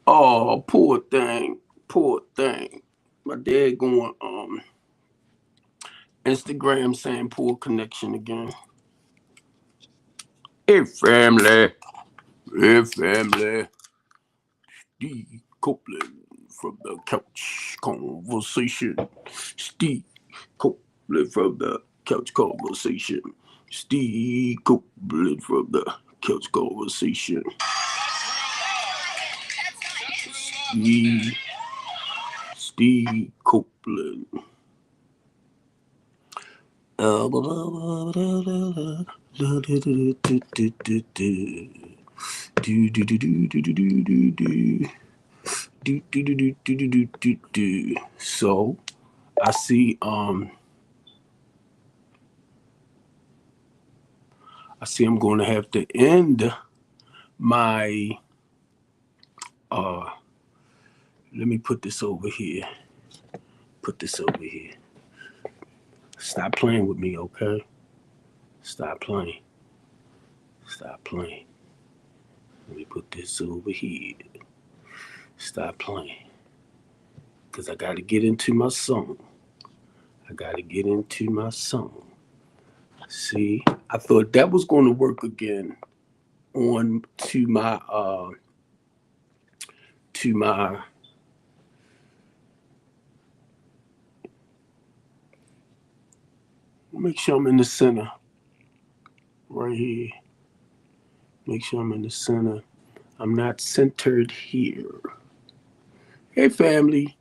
Oh, poor thing, poor thing. My dad going Instagram saying poor connection again. Hey family, hey family. Steve Copeland from the couch conversation. Steve Copeland from the couch conversation. Steve Copeland from the couch conversation. Steve, Steve Copeland. So I see I'm going to have to end my let me put this over here. Put this over here. Stop playing with me, okay? Stop playing. Stop playing. Let me put this over here. Stop playing. Because I got to get into my song. I got to get into my song. See, I thought that was going to work again on to my make sure I'm in the center right here. Make sure I'm in the center. I'm not centered here. Hey family,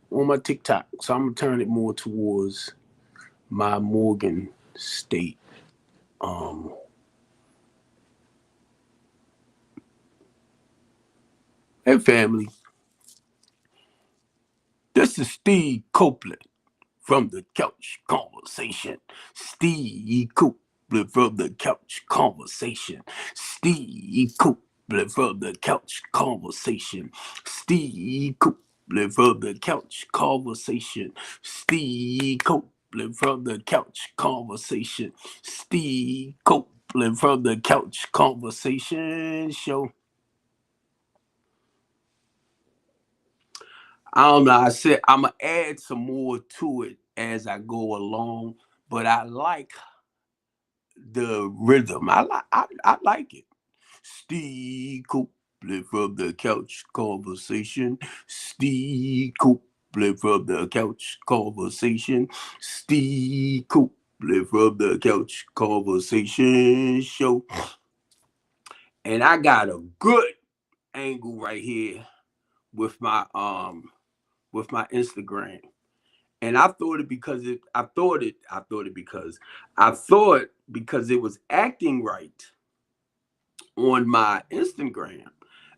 on my TikTok. So I'm gonna turn it more towards my Morgan State. Um, hey family, this is Steve Copeland from the Couch Conversation. Steve Copeland from the Couch Conversation. Steve Copeland from the Couch Conversation. Steve Copeland from the Couch Conversation. Steve Copeland from the Couch Conversation. Steve Copeland from the Couch Conversation Show. I don't know. I said I'm gonna add some more to it as I go along, but I like the rhythm. I like it. Steve Copeland from the Couch Conversation. Steve Copeland from the Couch Conversation. Steve Copeland from the Couch Conversation Show. And I got a good angle right here with my Instagram. And I thought it because it was acting right on my Instagram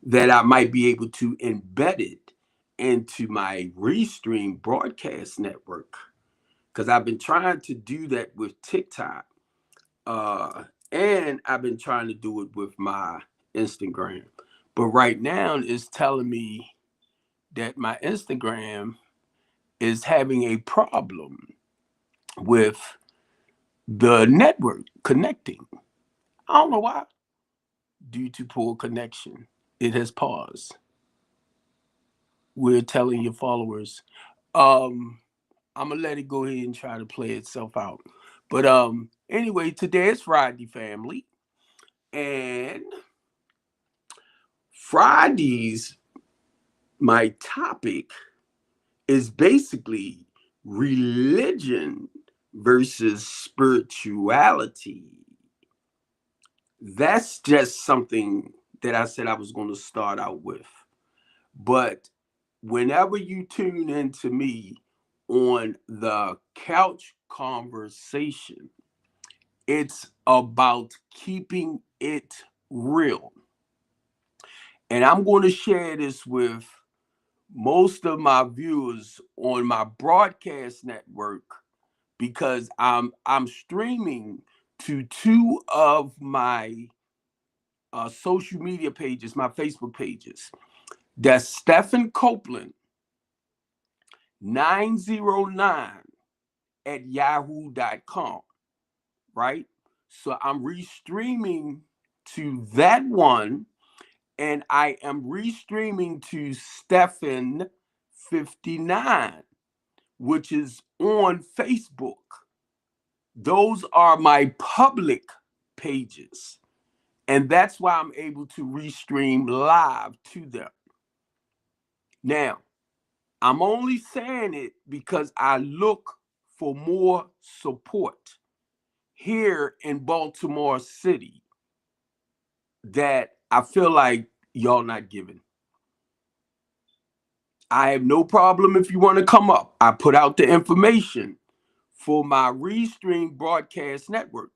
that I might be able to embed it into my Restream broadcast network. Because I've been trying to do that with TikTok. And I've been trying to do it with my Instagram. But right now it's telling me that my Instagram is having a problem with the network connecting. I don't know why. Due to poor connection, it has paused. We're telling your followers. Um, I'm gonna let it go ahead and try to play itself out. But anyway, today is Friday, family, and Fridays, my topic is basically religion versus spirituality. That's just something that I said I was going to start out with. But whenever you tune into me on the couch conversation, it's about keeping it real. And I'm going to share this with most of my viewers on my broadcast network because I'm streaming to two of my social media pages, my Facebook pages. That's Stephen Copeland 909 at yahoo.com, right? So I'm restreaming to that one, and I am restreaming to Stephen 59, which is on Facebook. Those are my public pages. And that's why I'm able to restream live to them. Now, I'm only saying it because I look for more support here in Baltimore City that I feel like y'all not giving. I have no problem if you want to come up. I put out the information for my Restream broadcast network.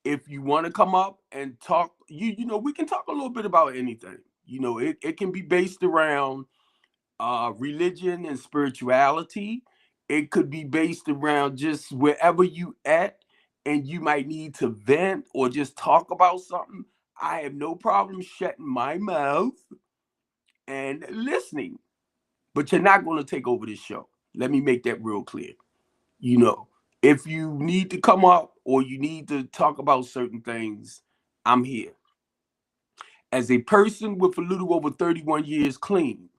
If you want to come up and talk, we can talk a little bit about anything. It can be based around religion and spirituality. It could be based around just wherever you at and you might need to vent or just talk about something. I have no problem shutting my mouth and listening, but you're not going to take over this show. Let me make that real clear. You know, if you need to come up or you need to talk about certain things, I'm here. As a person with a little over 31 years clean,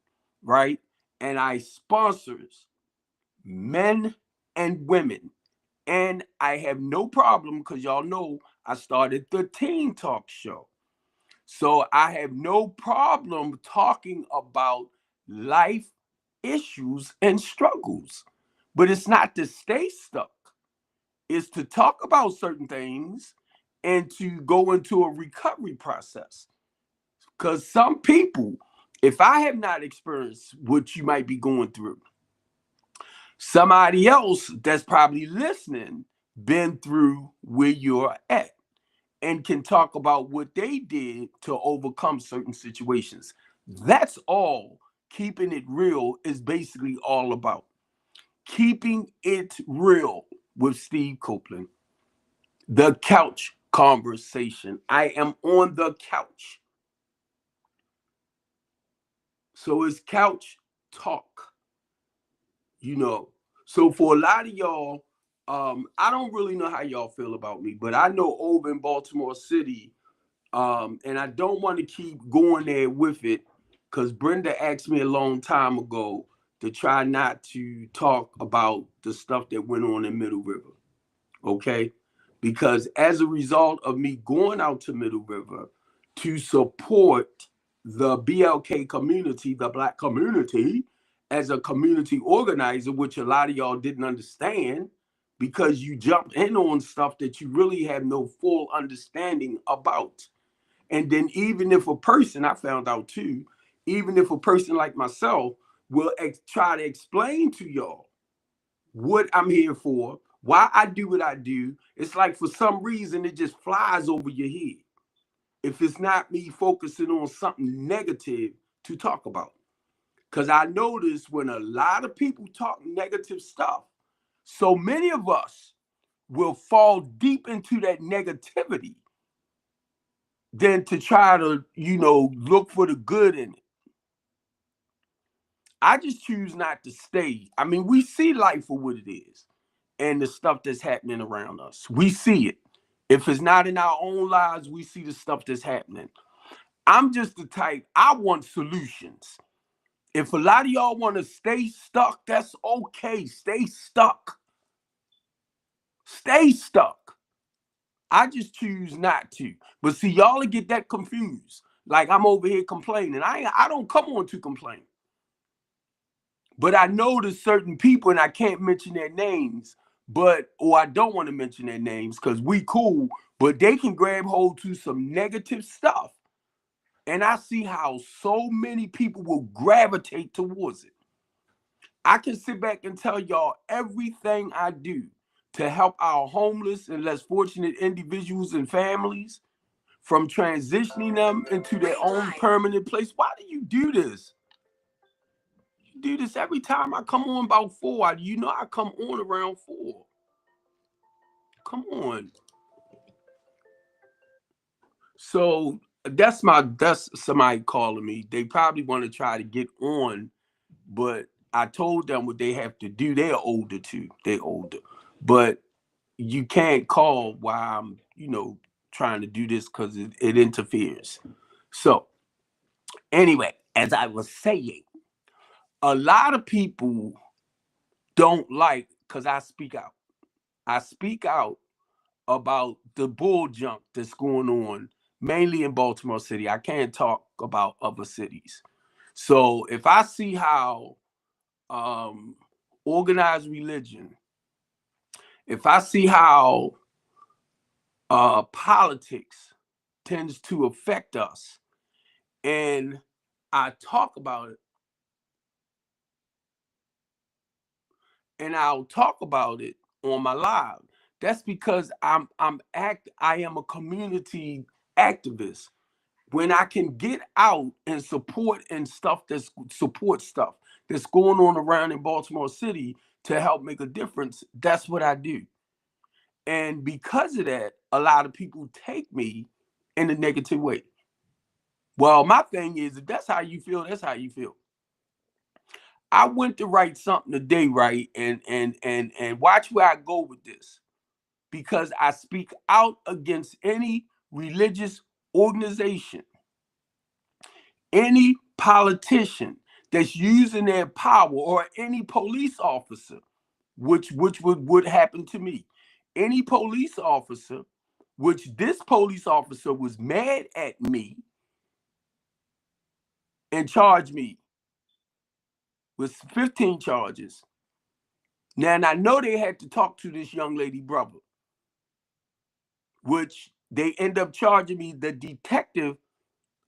right? And I sponsors men and women. And I have no problem because y'all know I started the Teen Talk Show. So I have no problem talking about life issues and struggles. But it's not to stay stuck. It's to talk about certain things and to go into a recovery process. Because some people, if I have not experienced what you might be going through, somebody else that's probably listening been through where you're at and can talk about what they did to overcome certain situations. That's all keeping it real is basically all about. Keeping it real with Steve Copeland. The couch conversation. I am on the couch. So it's couch talk, you know. So for a lot of y'all, I don't really know how y'all feel about me, but I know over in Baltimore City, and I don't want to keep going there with it because Brenda asked me a long time ago to try not to talk about the stuff that went on in Middle River. Okay? Because as a result of me going out to Middle River to support the BLK community, the Black community, as a community organizer, which a lot of y'all didn't understand because you jumped in on stuff that you really have no full understanding about. And then even if a person, I found out too, even if a person like myself will try to explain to y'all what I'm here for, why I do what I do, it's like for some reason it just flies over your head. If it's not me focusing on something negative to talk about. Because I notice when a lot of people talk negative stuff, so many of us will fall deep into that negativity than to try to, look for the good in it. I just choose not to stay. I mean, we see life for what it is and the stuff that's happening around us. We see it. If it's not in our own lives, we see the stuff that's happening. I'm just the type, I want solutions. If a lot of y'all want to stay stuck, that's okay. Stay stuck. Stay stuck. I just choose not to. But see, y'all will get that confused. Like I'm over here complaining. I don't come on to complain. But I know there's certain people, and I can't mention their names, or I don't want to mention their names because we cool, but they can grab hold to some negative stuff. And I see how so many people will gravitate towards it. I can sit back and tell y'all everything I do to help our homeless and less fortunate individuals and families from transitioning them into their own permanent place. Why do you do this? You do this every time I come on about 4. I come on around 4. Come on. So that's somebody calling me. They probably want to try to get on, but I told them what they have to do. They're older too. They're older. But you can't call while I'm, trying to do this because it interferes. So Anyway, as I was saying, a lot of people don't like because I speak out. I speak out about the bull junk that's going on, mainly in Baltimore City. I can't talk about other cities. So if I see how organized religion, if I see how politics tends to affect us, and I talk about it, and I'll talk about it on my live, that's because I am a community activist. When I can get out and support stuff that's going on around in Baltimore City to help make a difference, that's what I do. And because of that, a lot of people take me in a negative way. Well, my thing is, if that's how you feel, that's how you feel. I went to write something today, right? And watch where I go with this. Because I speak out against any religious organization, any politician that's using their power, or any police officer, which would happen to me. Any police officer, which this police officer was mad at me and charged me with 15 charges. Now, and I know they had to talk to this young lady brother, which they end up charging me. The detective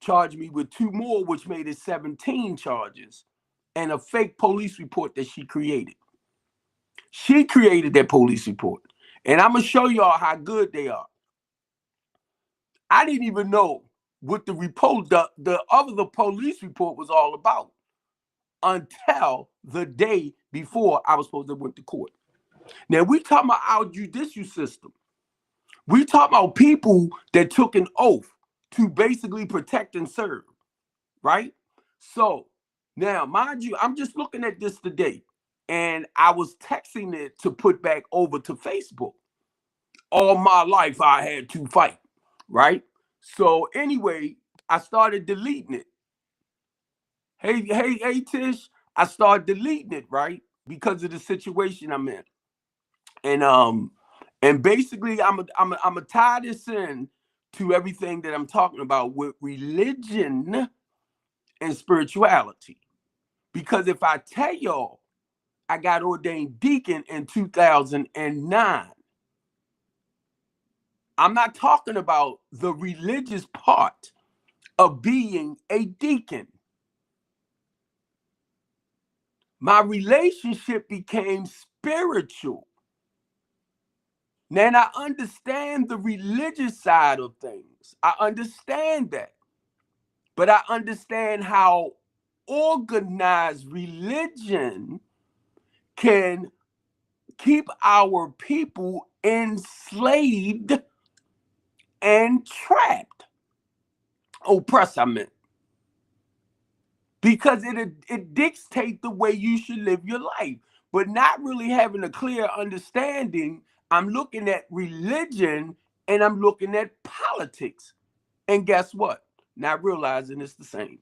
charged me with 2 more, which made it 17 charges, and a fake police report that she created. She created that police report. And I'm going to show y'all how good they are. I didn't even know what the police report was all about until the day before I was supposed to went to court. Now, we talking about our judicial system. We talking about people that took an oath to basically protect and serve, right? So now, mind you, I'm just looking at this today, and I was texting it to put back over to Facebook. All my life, I had to fight, right? So anyway, I started deleting it. Hey, Tish, I started deleting it, right? Because of the situation I'm in. And basically I'm a tie this in to everything that I'm talking about with religion and spirituality. Because if I tell y'all I got ordained deacon in 2009, I'm not talking about the religious part of being a deacon. My relationship became spiritual. Now, I understand the religious side of things. I understand that. But I understand how organized religion can keep our people enslaved and trapped. Oppressed, I meant. Because it dictates the way you should live your life. But not really having a clear understanding, I'm looking at religion and I'm looking at politics. And guess what? Not realizing it's the same.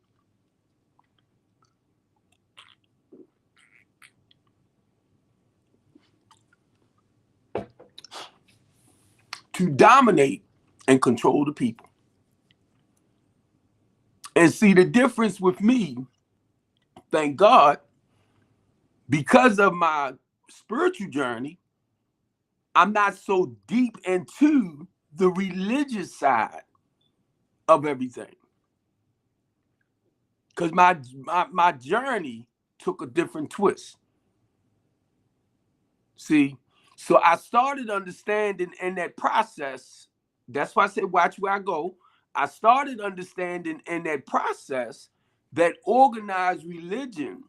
To dominate and control the people. And see, the difference with me, thank God, because of my spiritual journey, I'm not so deep into the religious side of everything. Because my journey took a different twist. See, so I started understanding in that process. That's why I said, watch where I go. I started understanding in that process that organized religion,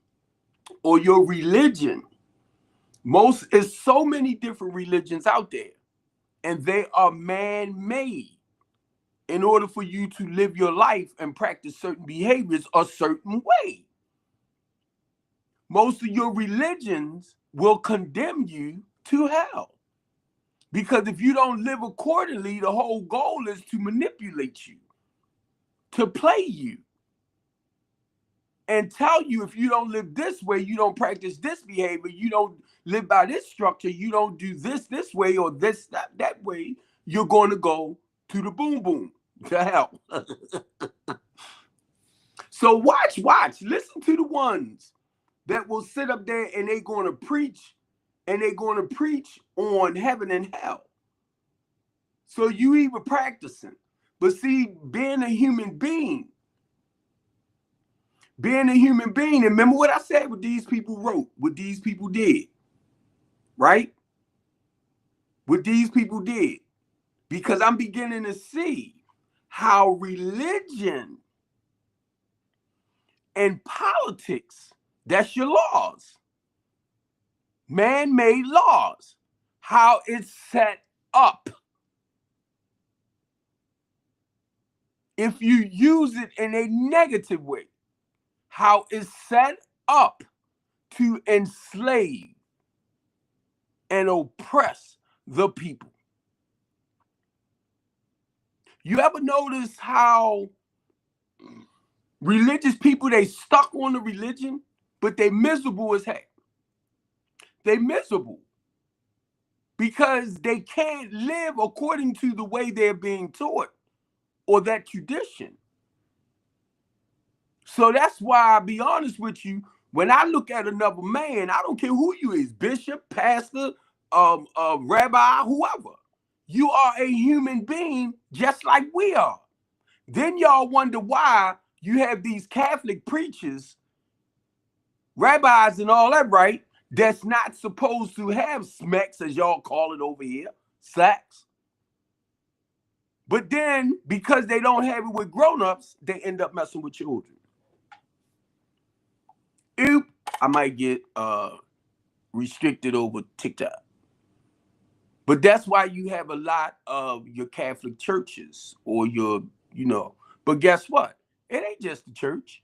or your religion, is so many different religions out there, and they are man-made in order for you to live your life and practice certain behaviors a certain way. Most of your religions will condemn you to hell. Because if you don't live accordingly, the whole goal is to manipulate you, to play you. and tell you if you don't live this way, you don't practice this behavior, you don't live by this structure, you don't do this way or this that way, you're going to go to the boom boom, to hell. So watch, listen to the ones that will sit up there and they're going to preach, and they're going to preach on heaven and hell. So you even practicing. But see, being a human being, and remember what I said, what these people wrote, what these people did, right? What these people did. Because I'm beginning to see how religion and politics, that's your laws, man-made laws, how it's set up. If you use it in a negative way, how it's set up to enslave and oppress the people. You ever notice how religious people, they stuck on the religion, but they miserable as heck? They miserable because they can't live according to the way they're being taught or that tradition. So that's why I'll be honest with you, when I look at another man, I don't care who you is, bishop, pastor, rabbi, whoever. You are a human being just like we are. Then y'all wonder why you have these Catholic preachers, rabbis and all that, right? That's not supposed to have smacks, as y'all call it over here, slacks. But then, because they don't have it with grown-ups, they end up messing with children. Oop, I might get restricted over TikTok. But that's why you have a lot of your Catholic churches or your, but guess what? It ain't just the church.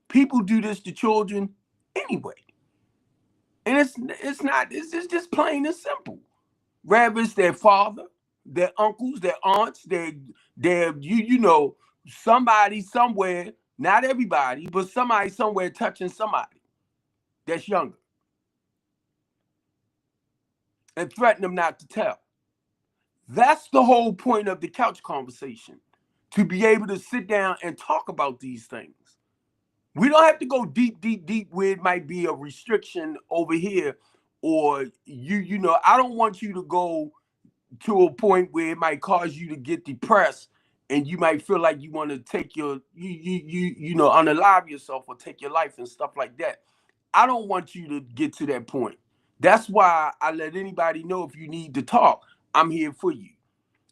People do this to children anyway. And it's just plain and simple. Whether it's their father, their uncles, their aunts, their somebody somewhere, not everybody, but somebody somewhere touching somebody that's younger and threaten them not to tell. That's the whole point of the couch conversation, to be able to sit down and talk about these things. We don't have to go deep where it might be a restriction over here, or I don't want you to go to a point where it might cause you to get depressed and you might feel like you want to take unalive yourself or take your life and stuff like that. I don't want you to get to that point. That's why I let anybody know, if you need to talk, I'm here for you.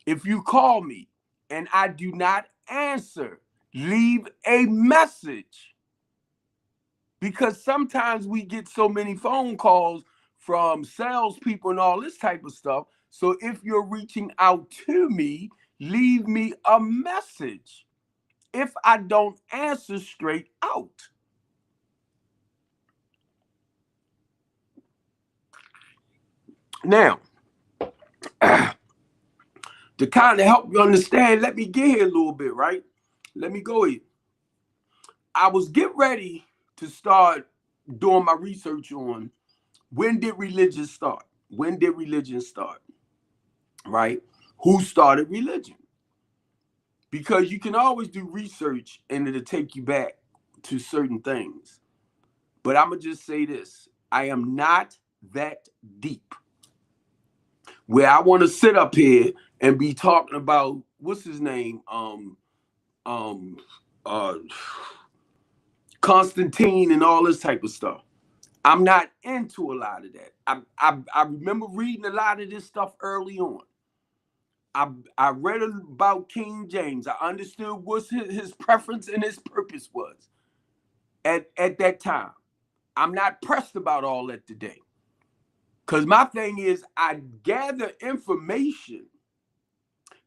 If you call me and I do not answer, leave a message. Because sometimes we get so many phone calls from salespeople and all this type of stuff. So if you're reaching out to me, leave me a message if I don't answer straight out. Now, to kind of help you understand, let me get here a little bit, right? Let me go here. I was getting ready to start doing my research on when did religion start? When did religion start? Right? Who started religion? Because you can always do research and it'll take you back to certain things. But I'm going to just say this. I am not that deep where I want to sit up here and be talking about, what's his name? Constantine and all this type of stuff. I'm not into a lot of that. I remember reading a lot of this stuff early on. I read about King James. I understood what his preference and his purpose was at that time. I'm not pressed about all that today. Because my thing is, I gather information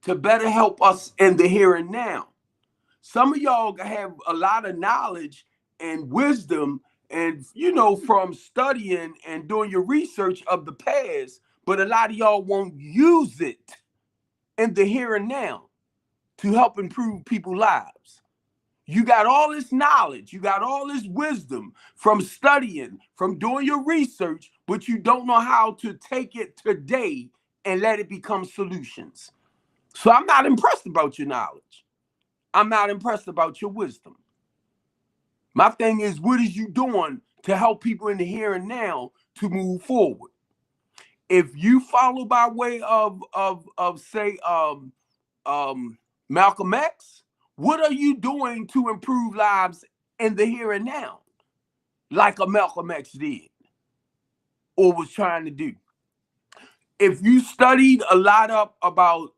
to better help us in the here and now. Some of y'all have a lot of knowledge and wisdom and, from studying and doing your research of the past, but a lot of y'all won't use it in the here and now to help improve people's lives. You got all this knowledge, you got all this wisdom from studying, from doing your research, but you don't know how to take it today and let it become solutions. So I'm not impressed about your knowledge. I'm not impressed about your wisdom. My thing is, what is you doing to help people in the here and now to move forward? If you follow by way of say Malcolm X, what are you doing to improve lives in the here and now, like a Malcolm X did or was trying to do? If you studied a lot up about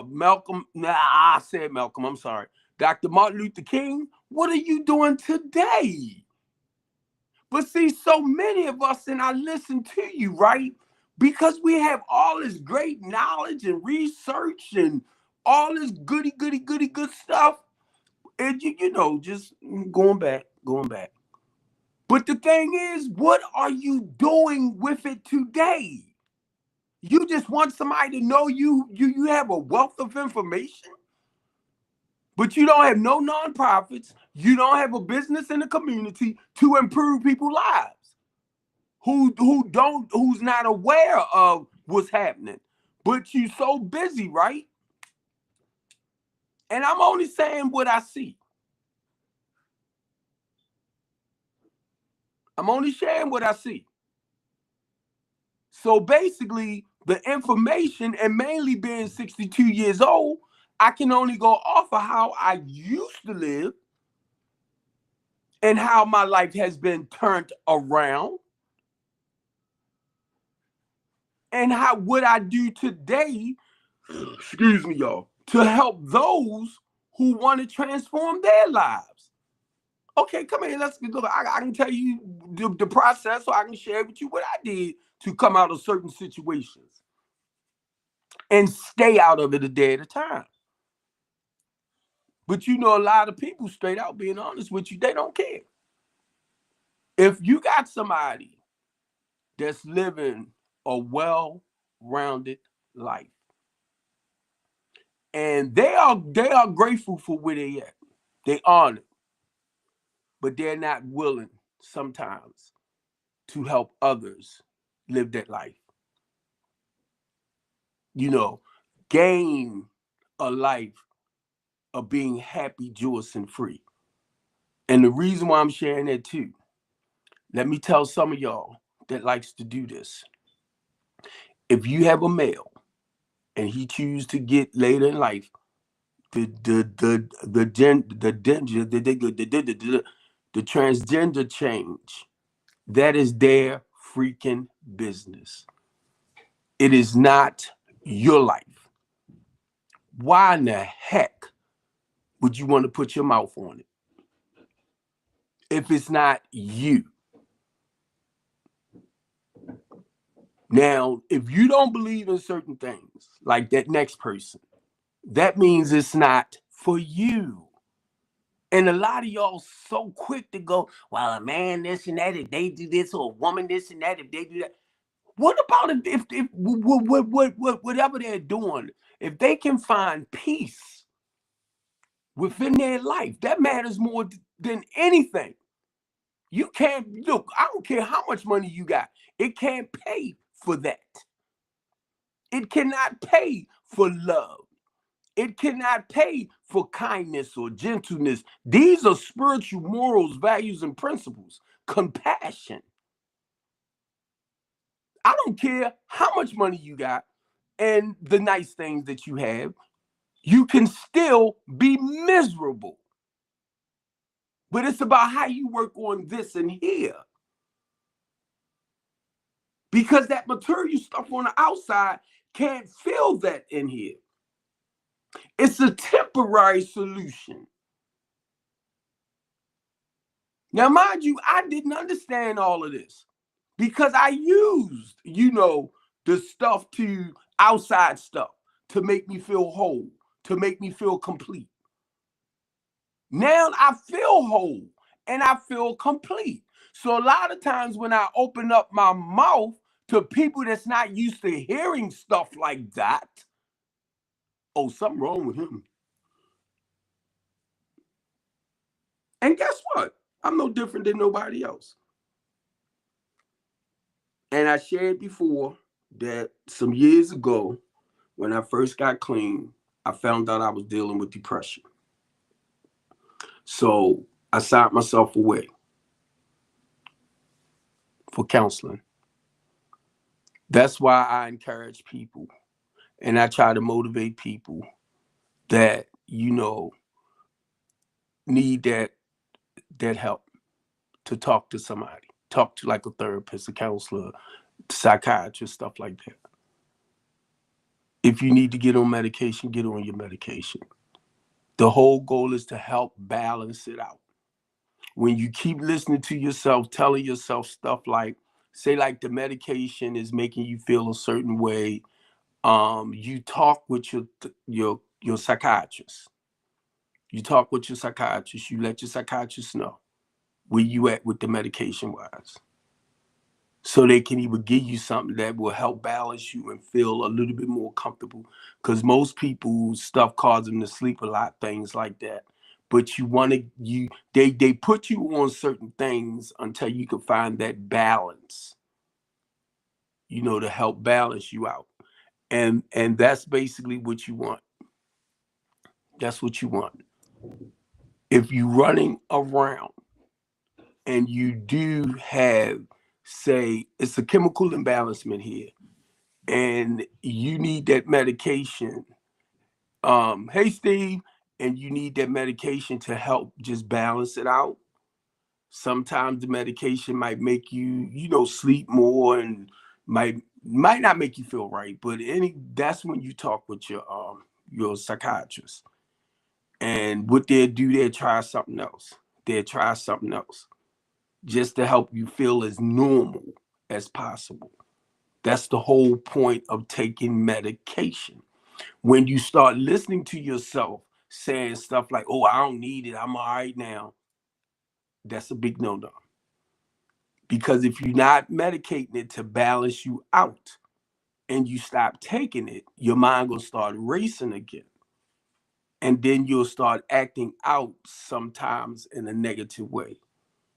Malcolm, I said Malcolm, I'm sorry, Dr. Martin Luther King, what are you doing today? But see, so many of us, and I listen to you, right? Because we have all this great knowledge and research and all this goody, good stuff. And you know, just going back. But the thing is, what are you doing with it today? You just want somebody to know you have a wealth of information, but you don't have no nonprofits. You don't have a business in the community to improve people's lives. Who's not aware of what's happening, but you so busy, right? And I'm only saying what I see. I'm only sharing what I see. So basically, the information, and mainly being 62 years old, I can only go off of how I used to live and how my life has been turned around, and how what I do today, excuse me, y'all, to help those who want to transform their lives. Okay, come here. Let's look. I can tell you the process, so I can share with you what I did to come out of certain situations and stay out of it a day at a time. But you know, a lot of people, straight out being honest with you, they don't care. If you got somebody that's living a well-rounded life, and they are grateful for where they at, they honor, but they're not willing sometimes to help others live that life. You know, gain a life of being happy, joyous, and free. And the reason why I'm sharing that too, let me tell some of y'all that likes to do this. If you have a male and he chooses to get later in life the transgender change, that is their freaking business. It is not your life. Why in the heck would you want to put your mouth on it if it's not you? Now, if you don't believe in certain things, like that next person, that means it's not for you. And a lot of y'all so quick to go, well, a man this and that, if they do this, or a woman this and that, if they do that. What about if whatever they're doing, if they can find peace within their life, that matters more than anything. You can't, look, I don't care how much money you got. It can't pay for that. It cannot pay for love. It cannot pay for kindness or gentleness. These are spiritual morals, values, and principles. Compassion. I don't care how much money you got and the nice things that you have, you can still be miserable. But it's about how you work on this and here. Because that material stuff on the outside can't fill that in here. It's a temporary solution. Now, mind you, I didn't understand all of this because I used, the stuff to outside stuff to make me feel whole, to make me feel complete. Now I feel whole and I feel complete. So a lot of times when I open up my mouth to people that's not used to hearing stuff like that, oh, something wrong with him. And guess what? I'm no different than nobody else. And I shared before that some years ago, when I first got clean, I found out I was dealing with depression. So I signed myself away for counseling. That's why I encourage people and I try to motivate people that, need that help to talk to somebody, talk to like a therapist, a counselor, psychiatrist, stuff like that. If you need to get on medication, get on your medication. The whole goal is to help balance it out. When you keep listening to yourself, telling yourself stuff like, say, like the medication is making you feel a certain way, you talk with your psychiatrist. You talk with your psychiatrist. You let your psychiatrist know where you at with the medication wise, so they can even give you something that will help balance you and feel a little bit more comfortable. Because most people stuff cause them to sleep a lot, things like that. But you want to they put you on certain things until you can find that balance, to help balance you out. And that's basically what you want. That's what you want. If you're running around and you do have, say, it's a chemical imbalancement here, and you need that medication, hey Steve, and you need that medication to help just balance it out. Sometimes the medication might make you, sleep more, and might not make you feel right. But that's when you talk with your psychiatrist. And what they'll do, they'll try something else. They'll try something else just to help you feel as normal as possible. That's the whole point of taking medication. When you start listening to yourself saying stuff like, oh, I don't need it, I'm all right now, that's a big no-no. Because if you're not medicating it to balance you out and you stop taking it, your mind gonna start racing again. And then you'll start acting out sometimes in a negative way,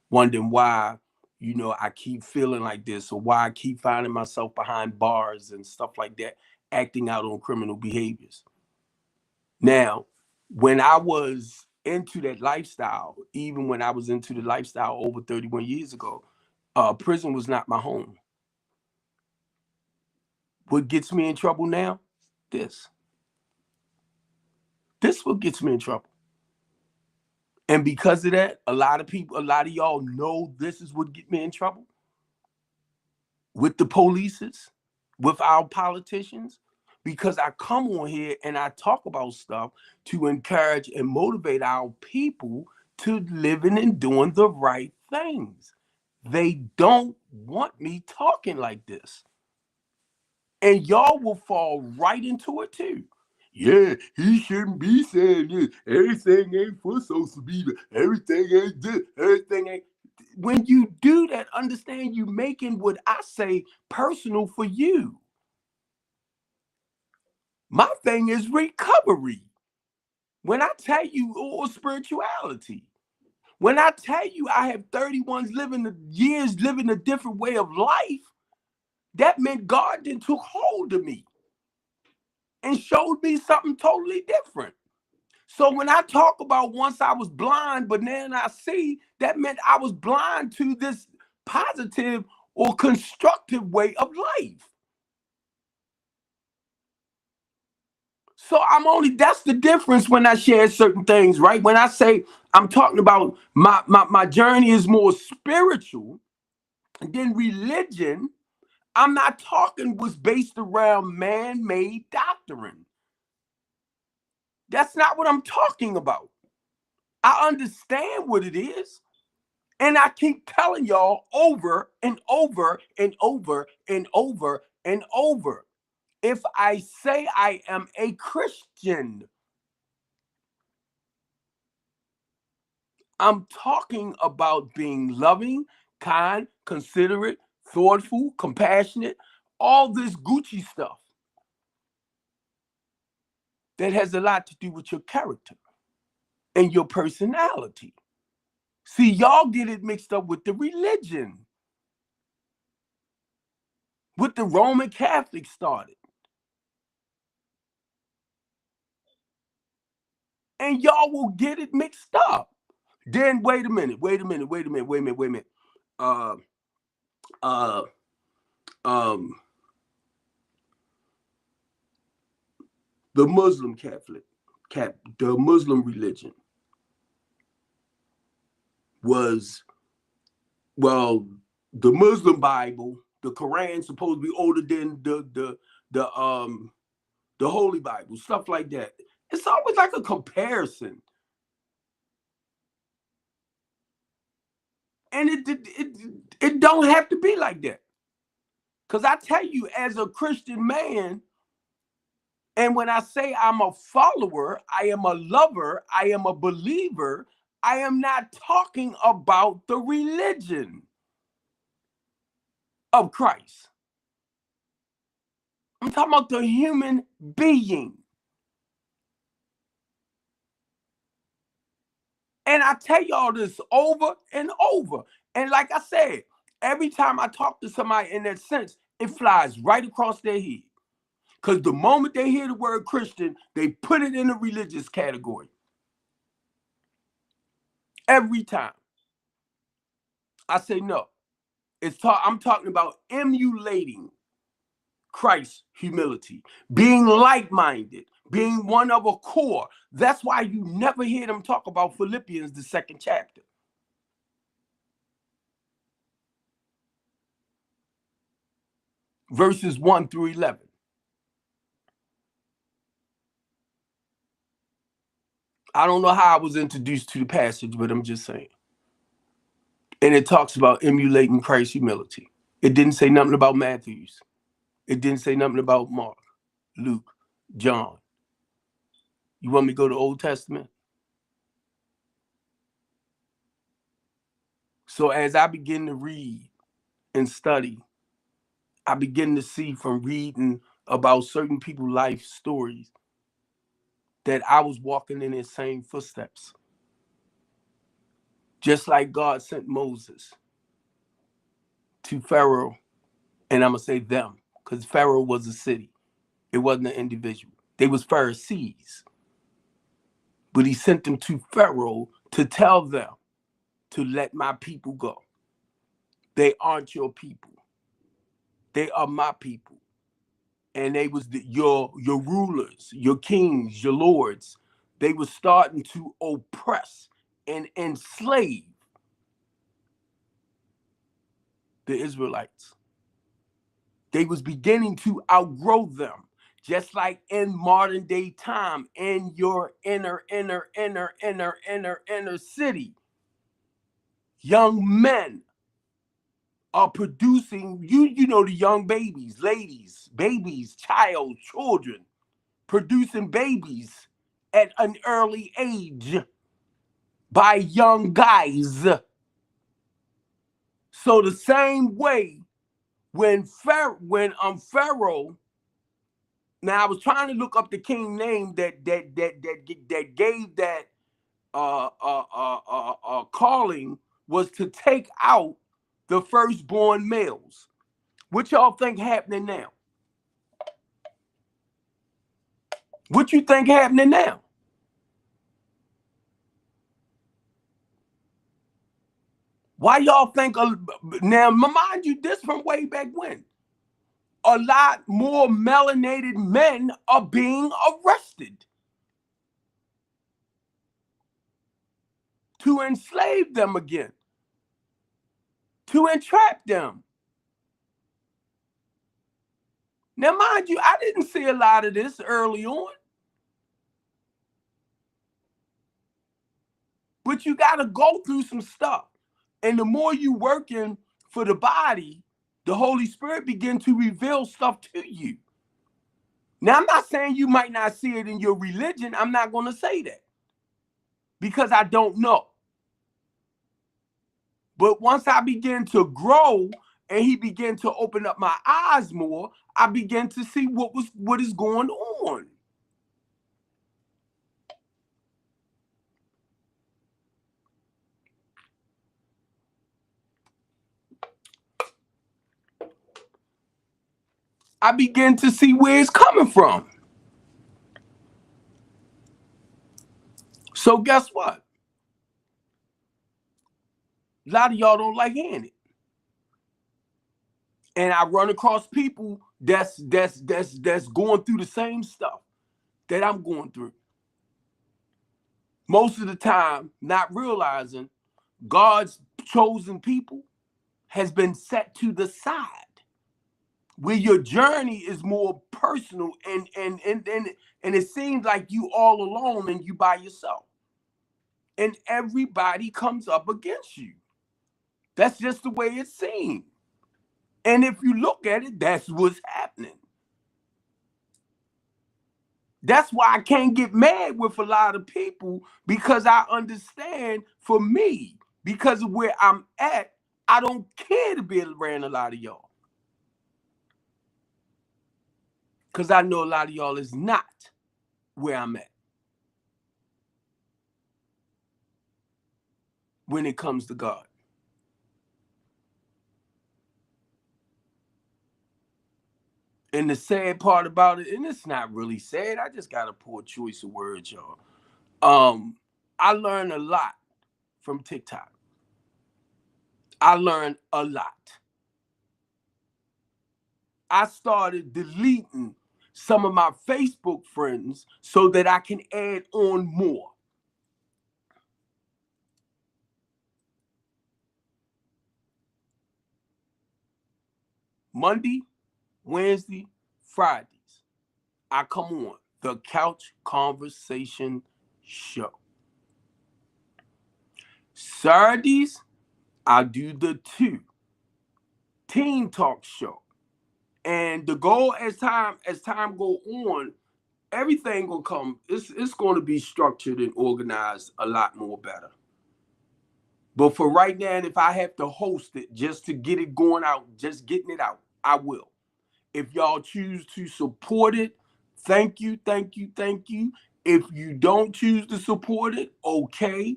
wondering why, I keep feeling like this, or why I keep finding myself behind bars and stuff like that, acting out on criminal behaviors. Now, when I was into that lifestyle, even when I was into the lifestyle over 31 years ago, prison was not my home. What gets me in trouble now? This. This what gets me in trouble. And because of that, a lot of y'all know this is what get me in trouble. With the polices, with our politicians, because I come on here and I talk about stuff to encourage and motivate our people to living and doing the right things. They don't want me talking like this. And y'all will fall right into it too. Yeah, he shouldn't be saying this. Everything ain't for social media. Everything ain't this. Everything ain't. When you do that, understand you making what I say personal for you. My thing is recovery. When I tell you, or spirituality, when I tell you I have 31 years living a different way of life, that meant God then took hold of me and showed me something totally different. So when I talk about once I was blind, but then I see, that meant I was blind to this positive or constructive way of life. So that's the difference when I share certain things, right? When I say I'm talking about my journey is more spiritual than religion, I'm not talking what's based around man-made doctrine. That's not what I'm talking about. I understand what it is. And I keep telling y'all over and over and over and over and over. If I say I am a Christian, I'm talking about being loving, kind, considerate, thoughtful, compassionate, all this Gucci stuff that has a lot to do with your character and your personality. See, y'all get it mixed up with the religion, what the Roman Catholics started. And y'all will get it mixed up. Then wait a minute. Uh, uh, um, the Muslim the Muslim religion was, well, the Muslim Bible, the Quran supposed to be older than the Holy Bible, stuff like that. It's always like a comparison. And it don't have to be like that. Because I tell you, as a Christian man, and when I say I'm a follower, I am a lover, I am a believer, I am not talking about the religion of Christ. I'm talking about the human being. And I tell y'all this over and over. And like I said, every time I talk to somebody in that sense, it flies right across their head. Because the moment they hear the word Christian, they put it in a religious category. Every time. I say no. I'm talking about emulating Christ's humility, being like-minded, being one of a core. That's why you never hear them talk about Philippians, the 2nd chapter. Verses 1 through 11. I don't know how I was introduced to the passage, but I'm just saying. And it talks about emulating Christ's humility. It didn't say nothing about Matthew's. It didn't say nothing about Mark, Luke, John. You want me to go to Old Testament? So as I begin to read and study, I begin to see from reading about certain people's life stories that I was walking in their same footsteps. Just like God sent Moses to Pharaoh, and I'm going to say them, because Pharaoh was a city. It wasn't an individual. They was Pharisees. But he sent them to Pharaoh to tell them to let my people go. They aren't your people. They are my people. And they was your rulers, your kings, your lords. They were starting to oppress and enslave the Israelites. They was beginning to outgrow them, just like in modern day time in your inner city. Young men are producing, you know, the young babies, ladies, babies, children, producing babies at an early age by young guys. So the same way when Pharaoh, now I was trying to look up the king name that gave that calling, was to take out the firstborn males. What y'all think happening now? What you think happening now? Why y'all think, now mind you, this from way back when, a lot more melanated men are being arrested to enslave them again, to entrap them. Now, mind you, I didn't see a lot of this early on, but you got to go through some stuff. And the more you working for the body, the Holy Spirit begin to reveal stuff to you. Now, I'm not saying you might not see it in your religion. I'm not going to say that because I don't know. But once I began to grow and he began to open up my eyes more, I began to see what is going on. I begin to see where it's coming from. So guess what? A lot of y'all don't like hearing it. And I run across people that's going through the same stuff that I'm going through. Most of the time, not realizing God's chosen people has been set to the side, where your journey is more personal, and it seems like you all alone and you by yourself. And everybody comes up against you. That's just the way it seems. And if you look at it, that's what's happening. That's why I can't get mad with a lot of people, because I understand, for me, because of where I'm at, I don't care to be around a lot of y'all. Because I know a lot of y'all is not where I'm at when it comes to God. And the sad part about it, and it's not really sad, I just got a poor choice of words, y'all. I learned a lot from TikTok. I learned a lot. I started deleting some of my Facebook friends so that I can add on more. Monday, Wednesday, Fridays, I come on the Couch Conversation Show. Saturdays, I do the Teen Talk Show. And the goal, as time go on, everything will come. It's going to be structured and organized a lot more better. But for right now, if I have to host it just to get it going out, just getting it out, I will. If y'all choose to support it, thank you, thank you, thank you. If you don't choose to support it, okay.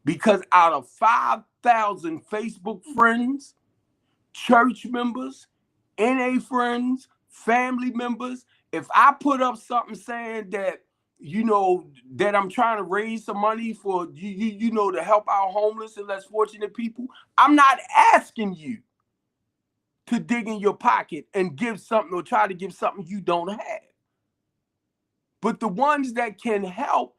Because out of 5,000 Facebook friends, church members, NA friends, family members, if I put up something saying that, that I'm trying to raise some money for to help our homeless and less fortunate people, I'm not asking you to dig in your pocket and give something or try to give something you don't have. But the ones that can help.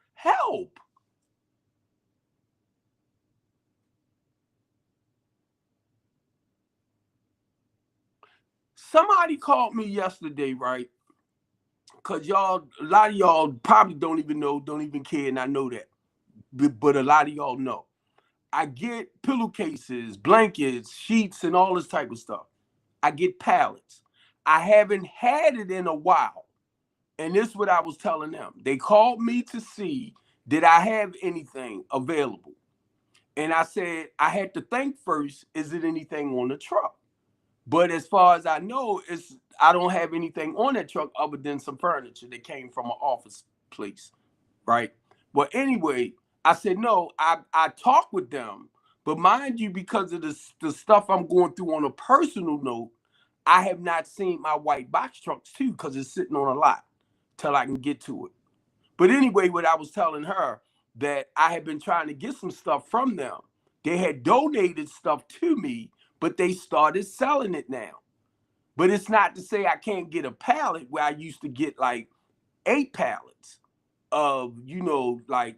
Somebody called me yesterday, right? Because a lot of y'all probably don't even care, and I know that. But a lot of y'all know. I get pillowcases, blankets, sheets, and all this type of stuff. I get pallets. I haven't had it in a while. And this is what I was telling them. They called me to see, did I have anything available? And I said, I had to think first, is it anything on the truck? But as far as I know, I don't have anything on that truck other than some furniture that came from an office place, right? But anyway, I said, no, I talked with them. But mind you, because of the stuff I'm going through on a personal note, I have not seen my white box trucks too, because it's sitting on a lot till I can get to it. But anyway, what I was telling her, that I had been trying to get some stuff from them. They had donated stuff to me, but they started selling it now. But it's not to say I can't get a pallet where I used to get like 8 pallets of, like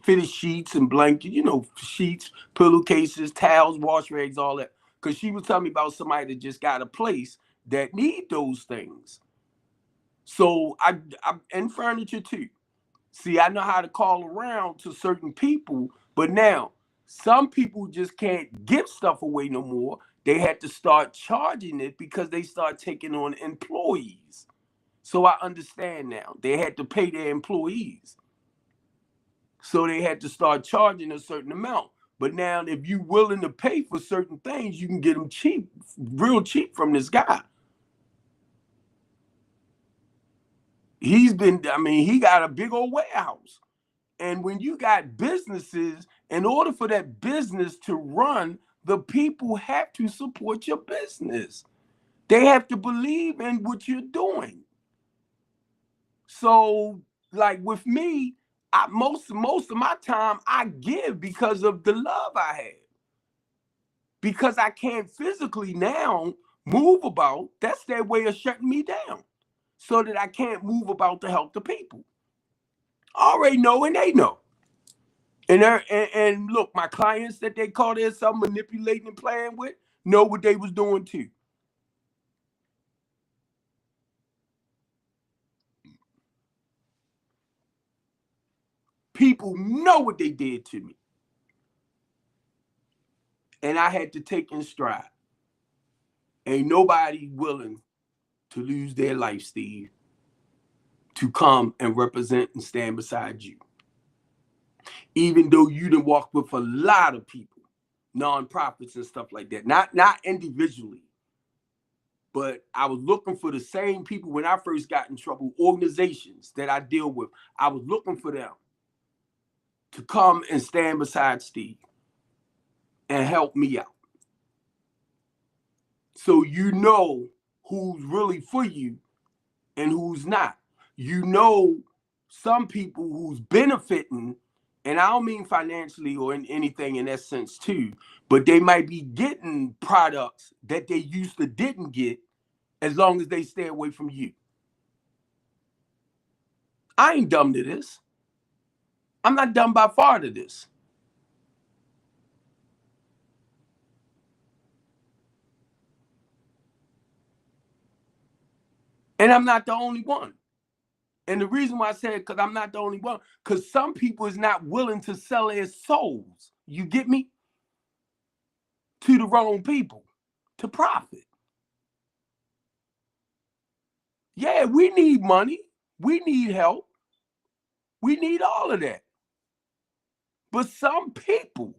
fitted sheets and blankets, sheets, pillowcases, towels, wash rags, all that. Because she was telling me about somebody that just got a place that need those things. So I'm in furniture too. See, I know how to call around to certain people, but now some people just can't give stuff away no more. They had to start charging it because they start taking on employees. So I understand now. They had to pay their employees. So they had to start charging a certain amount. But now if you're willing to pay for certain things, you can get them cheap, real cheap from this guy. He got a big old warehouse. And when you got businesses, in order for that business to run, the people have to support your business. They have to believe in what you're doing. So, like with me, most of my time I give because of the love I have. Because I can't physically now move about, that's their way of shutting me down. So that I can't move about to help the people. I already know and they know. And look, my clients that they call themselves manipulating and playing with know what they was doing too. People know what they did to me. And I had to take in stride. Ain't nobody willing to lose their life, Steve, to come and represent and stand beside you. Even though you done walk with a lot of people, nonprofits and stuff like that. Not individually, but I was looking for the same people when I first got in trouble, organizations that I deal with. I was looking for them to come and stand beside Steve and help me out. So you know who's really for you and who's not. You know some people who's benefiting, and I don't mean financially or in anything in that sense too, but they might be getting products that they used to didn't get as long as they stay away from you. I ain't dumb to this. I'm not dumb by far to this. And I'm not the only one. And the reason why I said because I'm not the only one, because some people is not willing to sell their souls. You get me? To the wrong people to profit. Yeah, we need money. We need help. We need all of that. But some people,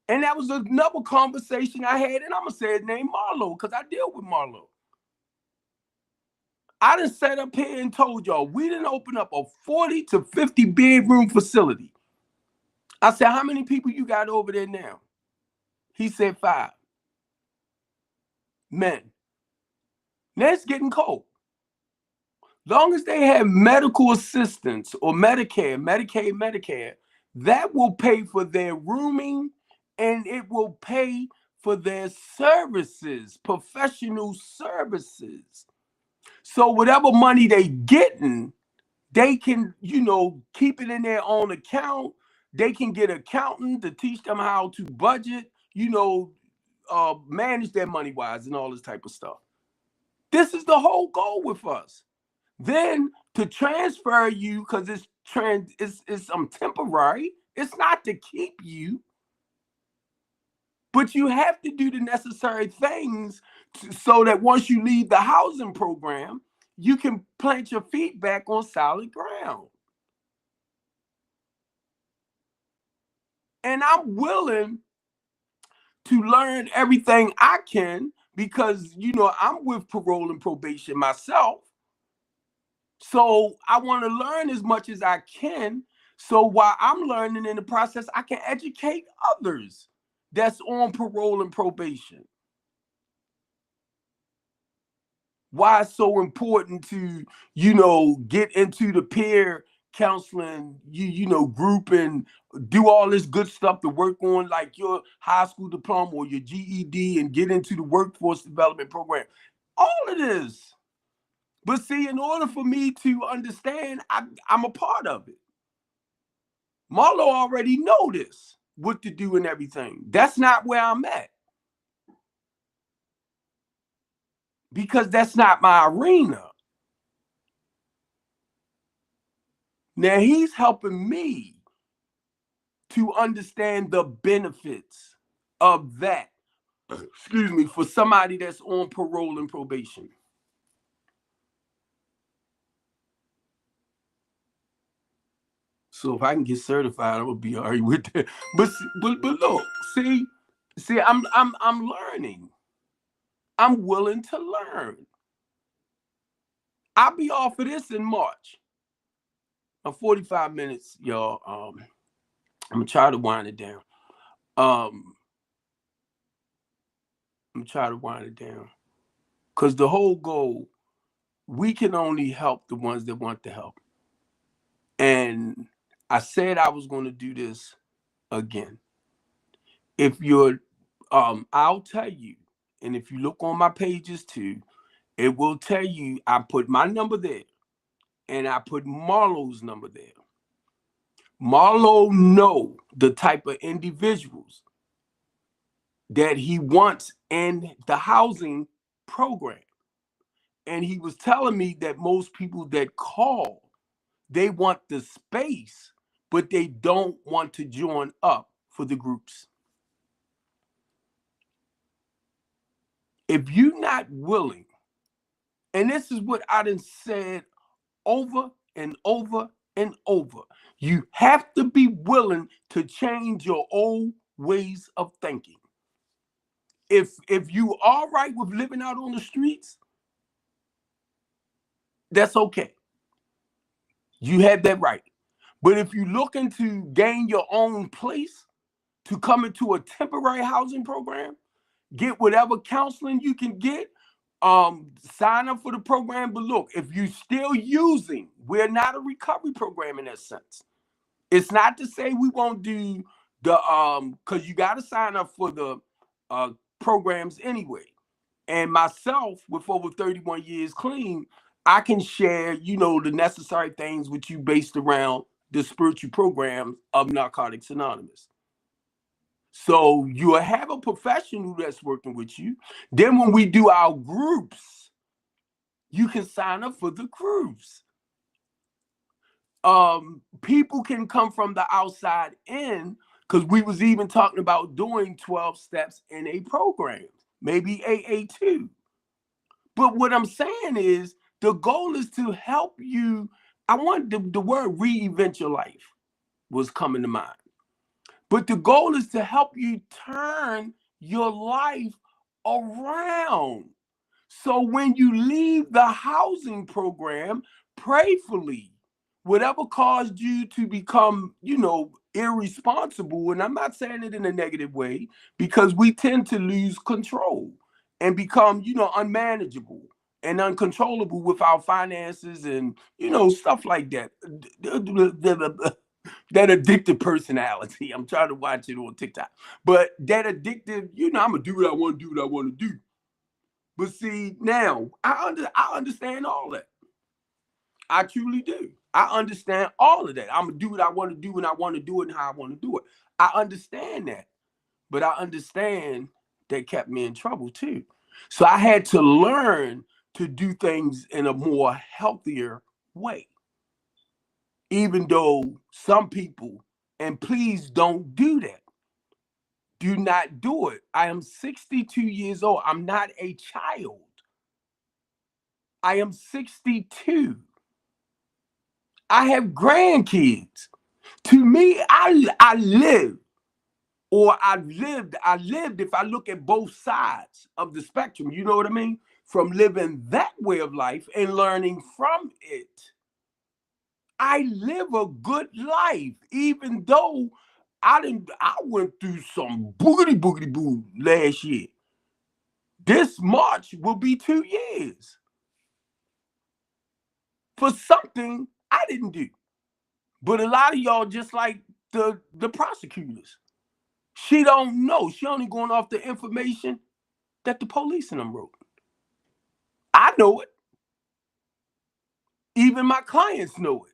and that was another conversation I had, and I'm going to say his name, Marlo, because I deal with Marlo. I done sat up here and told y'all, we didn't open up a 40 to 50 bedroom facility. I said, how many people you got over there now? He said 5 men. Now it's getting cold. Long as they have medical assistance or Medicare, Medicaid, Medicare, that will pay for their rooming and it will pay for their services, professional services. So whatever money they getting, they can, keep it in their own account. They can get an accountant to teach them how to budget, manage their money wise and all this type of stuff. This is the whole goal with us. Then to transfer you, because it's temporary. It's not to keep you, but you have to do the necessary things so that once you leave the housing program, you can plant your feet back on solid ground. And I'm willing to learn everything I can because, I'm with parole and probation myself. So I want to learn as much as I can. So while I'm learning in the process, I can educate others that's on parole and probation. Why it's so important to, get into the peer counseling, group and do all this good stuff to work on like your high school diploma or your GED and get into the workforce development program. All of this. But see, in order for me to understand, I'm a part of it. Marlo already know this, what to do and everything. That's not where I'm at. Because that's not my arena. Now he's helping me to understand the benefits of that. Excuse me, for somebody that's on parole and probation. So if I can get certified, I would be all right with that. But look, see, I'm learning. I'm willing to learn. I'll be off of this in March. 45 minutes, y'all. I'm gonna try to wind it down. I'm gonna try to wind it down. Because the whole goal, we can only help the ones that want to help. And I said I was going to do this again. If you're, I'll tell you, and if you look on my pages too, it will tell you I put my number there and I put Marlo's number there. Marlo know the type of individuals that he wants in the housing program. And he was telling me that most people that call, they want the space, but they don't want to join up for the groups. If you're not willing, and this is what I done said over and over and over, you have to be willing to change your old ways of thinking. If you all right with living out on the streets, that's okay. You have that right. But if you're looking to gain your own place, to come into a temporary housing program, get whatever counseling you can get, sign up for the program. But look, if you're still using, we're not a recovery program in that sense. It's not to say we won't do the because you got to sign up for the programs anyway. And myself, with over 31 years clean, I can share, the necessary things with you based around the spiritual programs of Narcotics Anonymous. So you'll have a professional that's working with you. Then when we do our groups, you can sign up for the groups. People can come from the outside in, because we was even talking about doing 12 steps in a program, maybe AA2. But what I'm saying is the goal is to help you. I want the word reinvent your life was coming to mind. But the goal is to help you turn your life around. So when you leave the housing program, prayerfully, whatever caused you to become, irresponsible, and I'm not saying it in a negative way, because we tend to lose control and become, unmanageable and uncontrollable with our finances and, stuff like that. That addictive personality. I'm trying to watch it on TikTok. But that addictive, I'm going to do what I want to do, what I want to do. But see, now, I understand all that. I truly do. I understand all of that. I'm going to do what I want to do when I want to do it and how I want to do it. I understand that. But I understand that kept me in trouble too. So I had to learn to do things in a more healthier way. Even though some people, and please don't do that. Do not do it. I am 62 years old. I'm not a child. I am 62. I have grandkids. To me, I live, or I've lived. I lived, if I look at both sides of the spectrum, you know what I mean? From living that way of life and learning from it. I live a good life, even though I went through some boogity boo last year. This March will be 2 years for something I didn't do. But a lot of y'all, just like the prosecutors, she don't know. She only going off the information that the police in them wrote. I know it. Even my clients know it.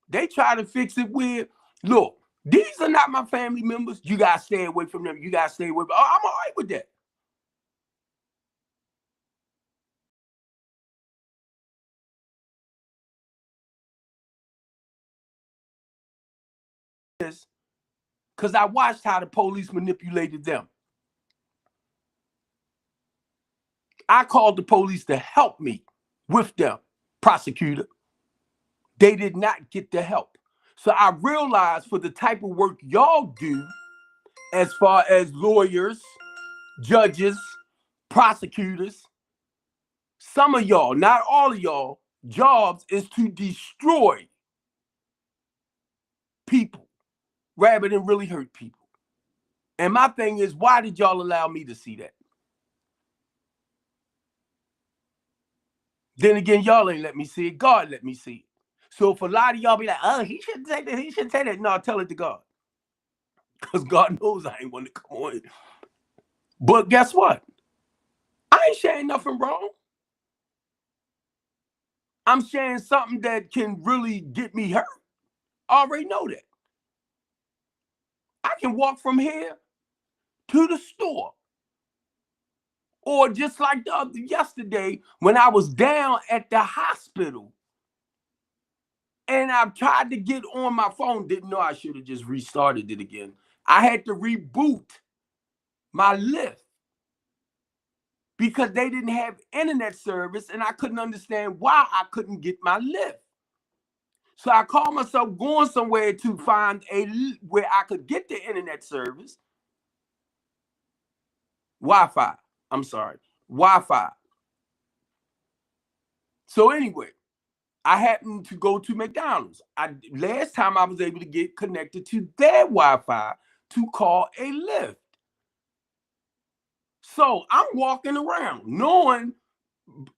They try to fix it with, look, these are not my family members. You got to stay away from them. You got to stay away. Oh, I'm all right with that. Because I watched how the police manipulated them. I called the police to help me with them, prosecutor. They did not get the help. So I realized, for the type of work y'all do, as far as lawyers, judges, prosecutors, some of y'all, not all of y'all, jobs is to destroy people rather than really hurt people. And my thing is, why did y'all allow me to see that? Then again, y'all ain't let me see it. God let me see it. So if a lot of y'all be like, oh, he shouldn't say that, he shouldn't say that. No, tell it to God. Because God knows I ain't want to come on. But guess what? I ain't sharing nothing wrong. I'm sharing something that can really get me hurt. I already know that. I can walk from here to the store. Or just like yesterday when I was down at the hospital and I tried to get on my phone, didn't know I should have just restarted it again. I had to reboot my Lyft because they didn't have internet service and I couldn't understand why I couldn't get my Lyft. So I called myself going somewhere to find where I could get the internet service. Wi-Fi. I'm sorry. Wi-Fi. So anyway, I happened to go to McDonald's. Last time I was able to get connected to their Wi-Fi to call a Lyft. So I'm walking around knowing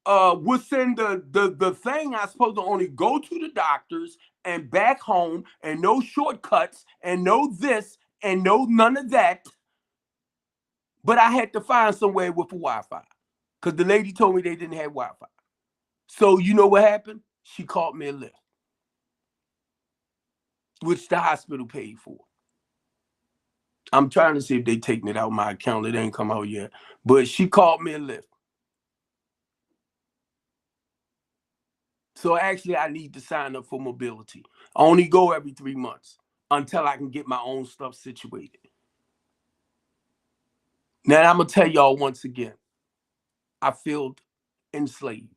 what's in the thing. I'm supposed to only go to the doctors and back home and no shortcuts and no this and no none of that. But I had to find somewhere with a Wi-Fi because the lady told me they didn't have Wi-Fi. So you know what happened? She called me a Lyft, which the hospital paid for. I'm trying to see if they taking it out of my account. It ain't come out yet. But she called me a Lyft. So actually, I need to sign up for mobility. I only go every 3 months until I can get my own stuff situated. Now, I'm going to tell y'all once again, I feel enslaved.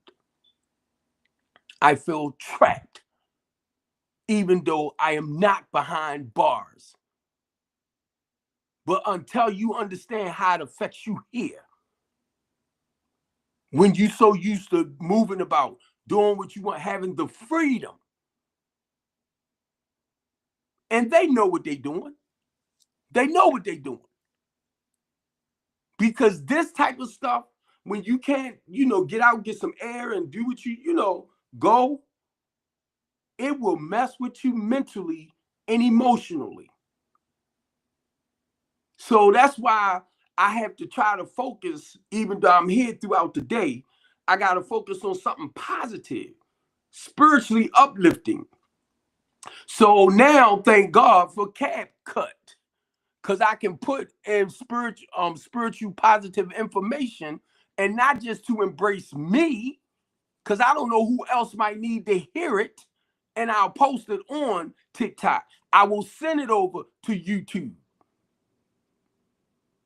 I feel trapped, even though I am not behind bars. But until you understand how it affects you here, when you're so used to moving about, doing what you want, having the freedom, and they know what they're doing. They know what they're doing. Because this type of stuff, when you can't, get out, get some air and do what go, it will mess with you mentally and emotionally. So that's why I have to try to focus, even though I'm here throughout the day, I got to focus on something positive, spiritually uplifting. So now, thank God for CapCut, because I can put in spiritual positive information, and not just to embrace me, because I don't know who else might need to hear it, and I'll post it on TikTok. I will send it over to YouTube.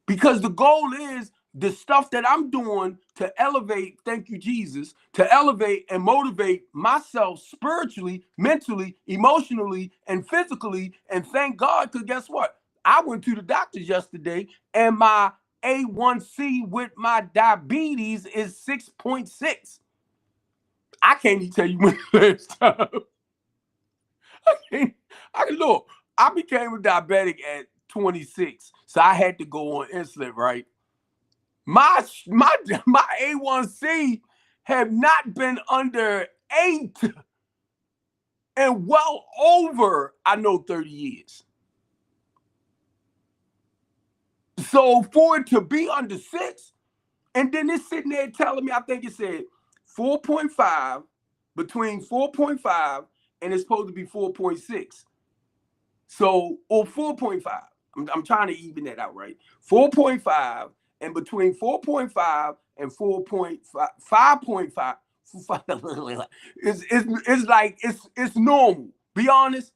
Because the goal is the stuff that I'm doing to elevate, thank you, Jesus, to elevate and motivate myself spiritually, mentally, emotionally, and physically. And thank God, because guess what? I went to the doctors yesterday and my A1C with my diabetes is 6.6. I can't even tell you when the last time. Look, I became a diabetic at 26, so I had to go on insulin, right? My A1C have not been under 8 and well over, I know, 30 years. So for it to be under 6, and then it's sitting there telling me, I think it said 4.5, between 4.5 and it's supposed to be 4.6. So, or 4.5. I'm trying to even that out, right? 4.5, and between 4.5 and 4.5, 5.5, it's like it's normal. Be honest,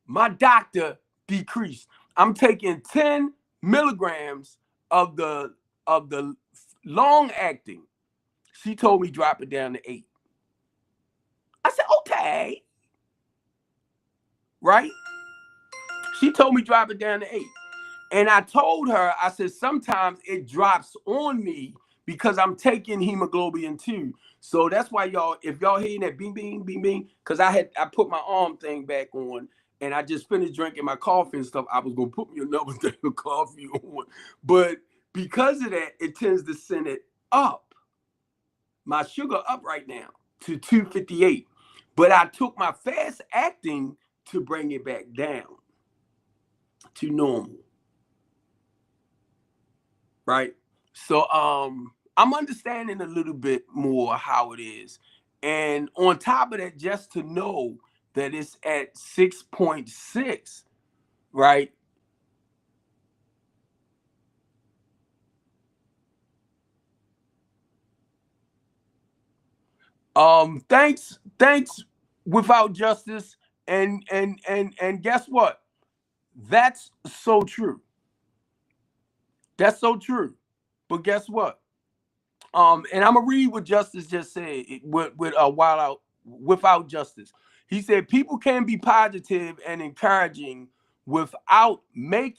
my doctor decreased. I'm taking 10 milligrams of the long acting. She told me drop it down to 8. I said, okay. Right? She told me drop it down to 8. And I told her, I said, sometimes it drops on me because I'm taking hemoglobin too. So that's why y'all, if y'all hearing that bing, bing, bing, bing, because I put my arm thing back on and I just finished drinking my coffee and stuff. I was gonna put me another thing of coffee on, but because of that, it tends to send it up. My sugar up right now to 258, but I took my fast acting to bring it back down to normal. Right? So I'm understanding a little bit more how it is. And on top of that, just to know that it's at 6.6, right? Thanks without justice. And guess what? That's so true. That's so true. But guess what? And I'm gonna read what Justice just said with while out without justice. He said people can be positive and encouraging without make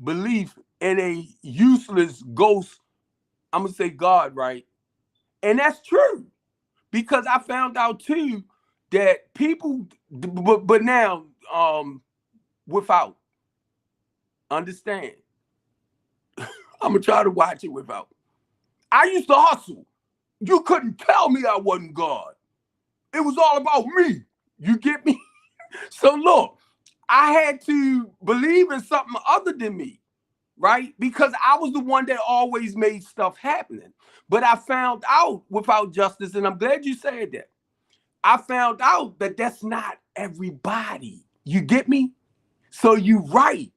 belief in a useless ghost. I'm gonna say God, right? And that's true because I found out too that people, but now without understand, I'm gonna try to watch it without. I used to hustle. You couldn't tell me I wasn't God. It was all about me. You get me? So look, I had to believe in something other than me, right? Because I was the one that always made stuff happening. But I found out without justice, and I'm glad you said that. I found out that that's not everybody. You get me? So you right.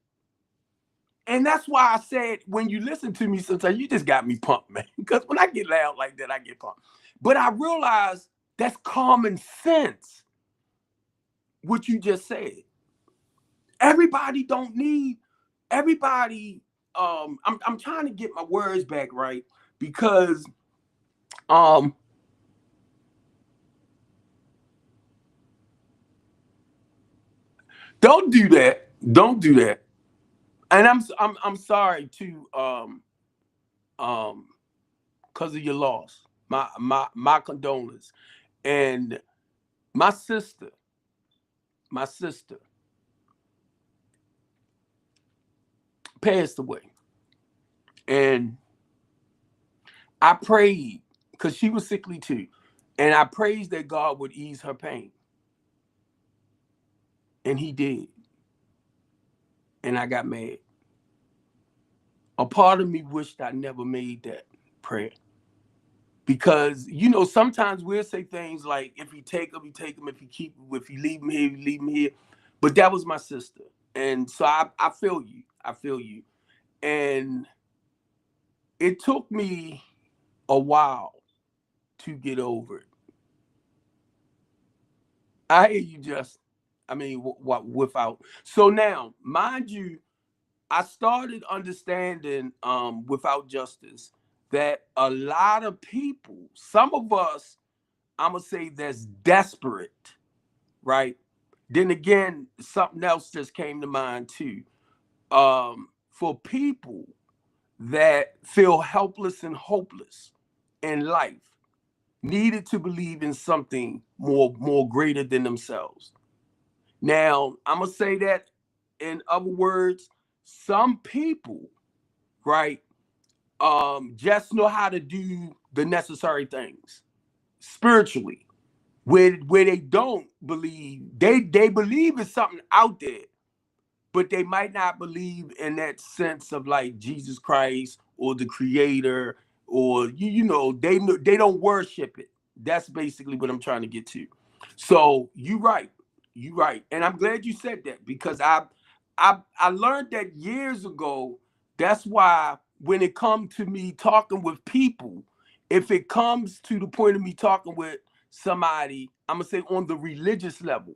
And that's why I said, when you listen to me sometimes, you just got me pumped, man. Because when I get loud like that, I get pumped. But I realize that's common sense, what you just said. Everybody don't need, everybody, I'm trying to get my words back right, because don't do that. Don't do that. And I'm sorry too, because of your loss. My condolence. And my sister, my sister passed away. And I prayed, because she was sickly too. And I prayed that God would ease her pain. And he did. And I got mad. A part of me wished I never made that prayer. Because, you know, sometimes we'll say things like, if he take him, he take him. If he keep him, if he leave him here, he leave him here. But that was my sister. And so I feel you. I feel you. And it took me a while to get over it. I hear you, just, I mean, what without. So now, mind you, I started understanding without justice that a lot of people, some of us, I'm gonna say that's desperate, right? Then again, something else just came to mind too. For people that feel helpless and hopeless in life, needed to believe in something more greater than themselves. Now, I'm gonna say that in other words, some people, right, just know how to do the necessary things spiritually, where they don't believe, they believe in something out there, but they might not believe in that sense of like Jesus Christ or the creator, or you know, they don't worship it. That's basically what I'm trying to get to. So you right. And I'm glad you said that, because I learned that years ago. That's why when it comes to me talking with people, if it comes to the point of me talking with somebody, I'm gonna say on the religious level,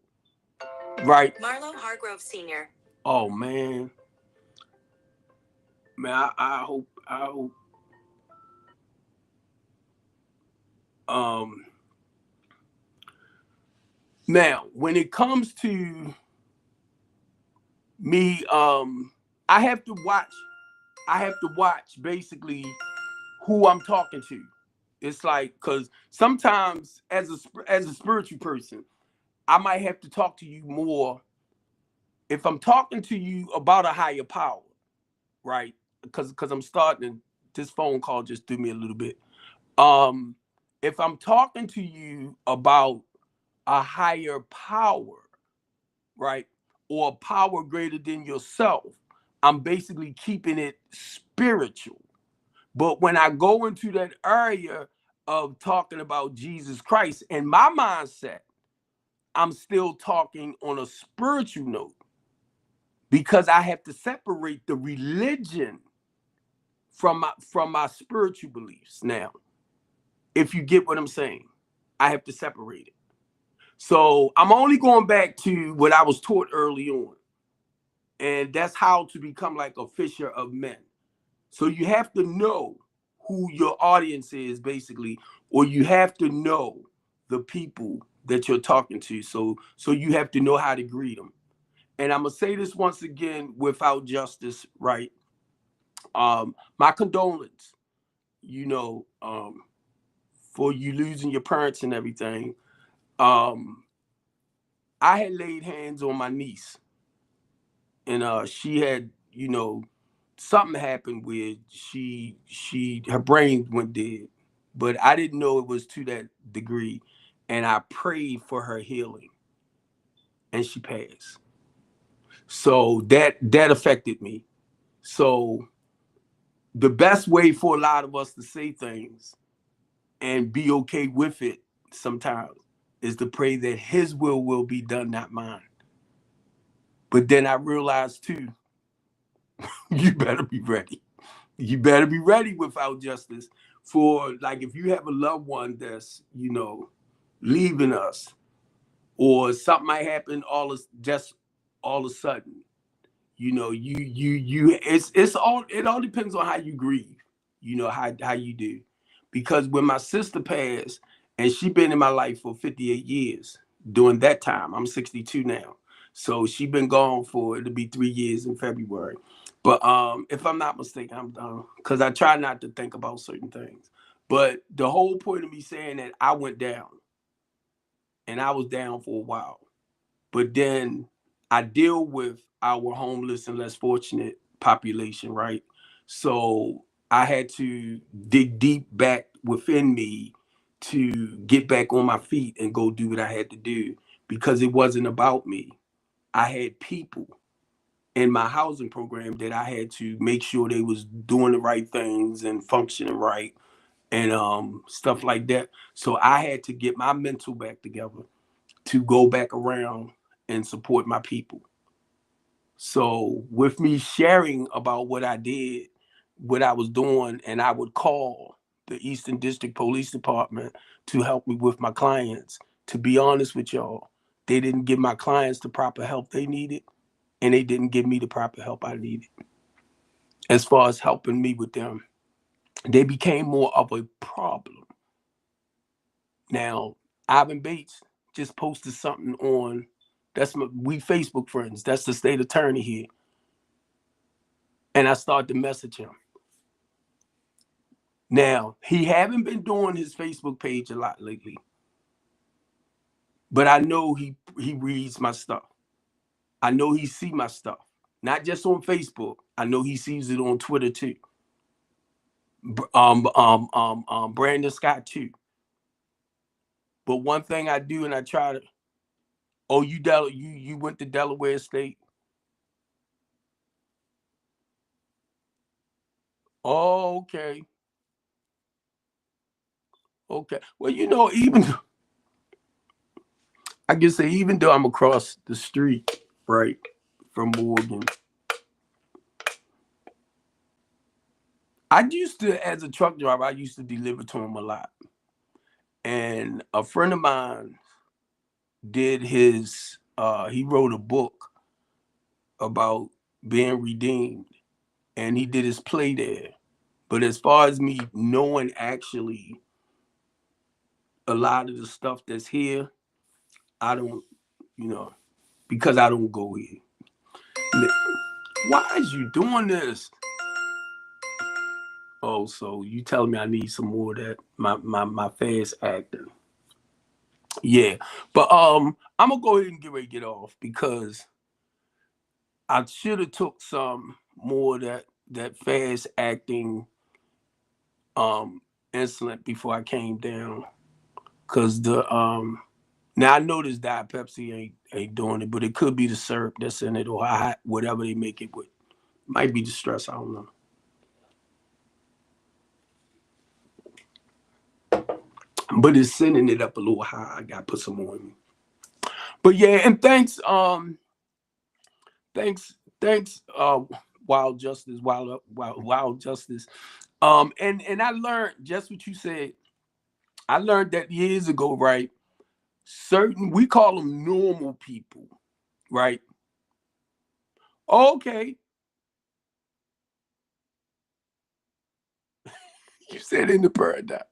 right? Marlo Hargrove Sr. Oh man, I hope. Um, Now when it comes to me, I have to watch. I have to watch basically who I'm talking to. It's like, because sometimes as a spiritual person, I might have to talk to you more. If I'm talking to you about a higher power, right? Because I'm starting, this phone call just threw me a little bit. Um, if I'm talking to you about a higher power, right, or a power greater than yourself, I'm basically keeping it spiritual. But when I go into that area of talking about Jesus Christ, in my mindset, I'm still talking on a spiritual note because I have to separate the religion from my spiritual beliefs now. If you get what I'm saying, I have to separate it. So I'm only going back to what I was taught early on, and that's how to become like a fisher of men. So you have to know who your audience is, basically, or you have to know the people that you're talking to. So you have to know how to greet them. And I'm gonna say this once again, without justice, right? My condolence, you know, for you losing your parents and everything. Um, I had laid hands on my niece, and she had, something happened where she her brain went dead, but I didn't know it was to that degree, and I prayed for her healing, and she passed. So that affected me. So the best way for a lot of us to say things and be okay with it sometimes is to pray that his will be done, not mine. But then I realized too, you better be ready. You better be ready without justice for, like, if you have a loved one that's, leaving us, or something might happen all of a sudden. It's all, it all depends on how you grieve, how you do. Because when my sister passed, and she been in my life for 58 years, during that time, I'm 62 now. So she been gone for, it'll be 3 years in February. But if I'm not mistaken, I'm done. Because I try not to think about certain things. But the whole point of me saying that, I went down, and I was down for a while. But then I deal with our homeless and less fortunate population, right? So I had to dig deep back within me to get back on my feet and go do what I had to do, because it wasn't about me. I had people in my housing program that I had to make sure they was doing the right things and functioning right, and stuff like that. So I had to get my mental back together to go back around and support my people. So with me sharing about what I did, what I was doing, and I would call the Eastern District Police Department to help me with my clients. To be honest with y'all, they didn't give my clients the proper help they needed, and they didn't give me the proper help I needed. As far as helping me with them, they became more of a problem. Now, Ivan Bates just posted something on, we Facebook friends. That's the state attorney here. And I started to message him. Now, he haven't been doing his Facebook page a lot lately, but I know he reads my stuff. I know he see my stuff, not just on Facebook. I know he sees it on Twitter too. Brandon Scott too. But one thing I do, and I try to. Oh, you went to Delaware State. Oh, okay. Okay. Well, even I can say, even though I'm across the street, right, from Morgan, I used to, as a truck driver, I used to deliver to him a lot. And a friend of mine did he wrote a book about being redeemed, and he did his play there. But as far as me knowing actually a lot of the stuff that's here, I don't, because I don't go here. Why is you doing this? Oh, so you telling me I need some more of that, my fast acting. Yeah. But I'm gonna go ahead and get ready to get off because I should have took some more of that fast acting um insulin before I came down. Cause the now I know this Diet Pepsi ain't doing it, but it could be the syrup that's in it or whatever they make it with. Might be the stress, I don't know. But it's sending it up a little high. I gotta put some more in me. But yeah, and thanks, Wild Justice, Wild Justice. And I learned just what you said. I learned that years ago, right? Certain we call them normal people, right? Okay, you said in the paradox.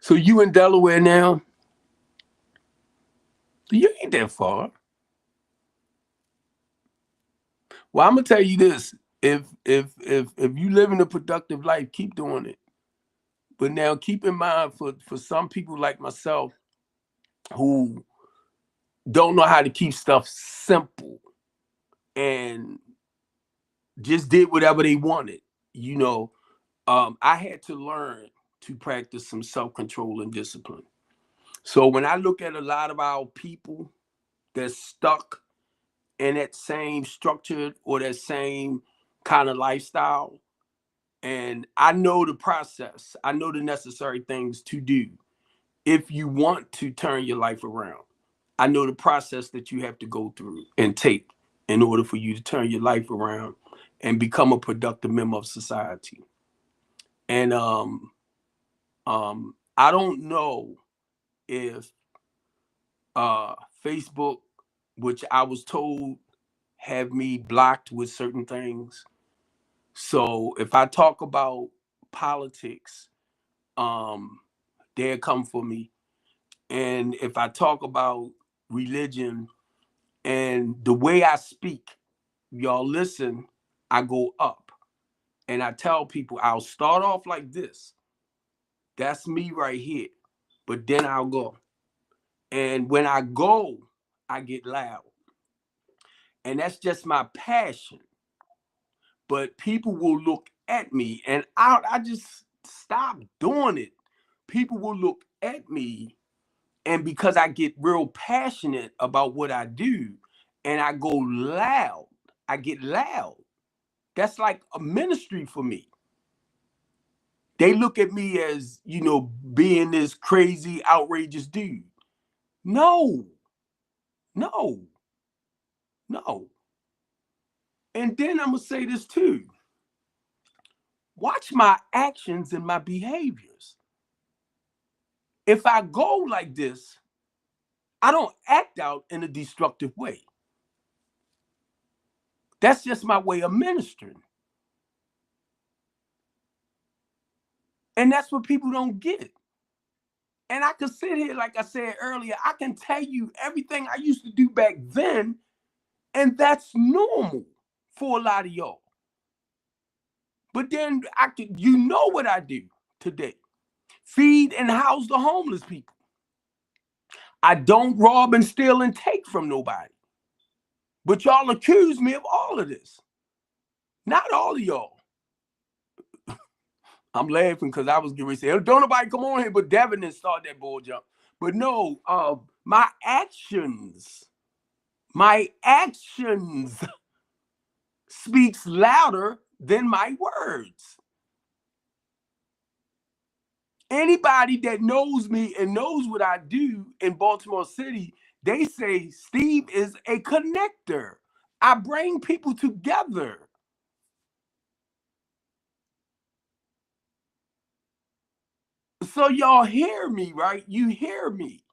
So you in Delaware now? You ain't that far. Well, I'm gonna tell you this: if you live in a productive life, keep doing it. But now keep in mind for some people like myself who don't know how to keep stuff simple and just did whatever they wanted. You know, I had to learn to practice some self-control and discipline. So when I look at a lot of our people that's stuck in that same structured or that same kind of lifestyle, and I know the process, I know the necessary things to do if you want to turn your life around. I know the process that you have to go through and take in order for you to turn your life around and become a productive member of society. And I don't know if uh Facebook, which I was told have me blocked with certain things. So if I talk about politics, um, they'll come for me. And if I talk about religion and the way I speak, y'all listen, I go up. And I tell people I'll start off like this. That's me right here. But then I'll go. And when I go, I get loud. And that's just my passion. But people will look at me and I just stop doing it. People will look at me, and because I get real passionate about what I do and I go loud, I get loud. That's like a ministry for me. They look at me as, being this crazy, outrageous dude. No, no, no. And then I'm going to say this too. Watch my actions and my behaviors. If I go like this, I don't act out in a destructive way. That's just my way of ministering. And that's what people don't get. And I can sit here, like I said earlier, I can tell you everything I used to do back then, and that's normal for a lot of y'all. But then you know what I do today. Feed and house the homeless people. I don't rob and steal and take from nobody. But y'all accuse me of all of this. Not all of y'all. I'm laughing because I was getting ready to say, don't nobody come on here, but Devin didn't start that bull jump. But no, my actions speaks louder than my words. Anybody that knows me and knows what I do in Baltimore City, they say Steve is a connector. I bring people together. So y'all hear me, right? You hear me.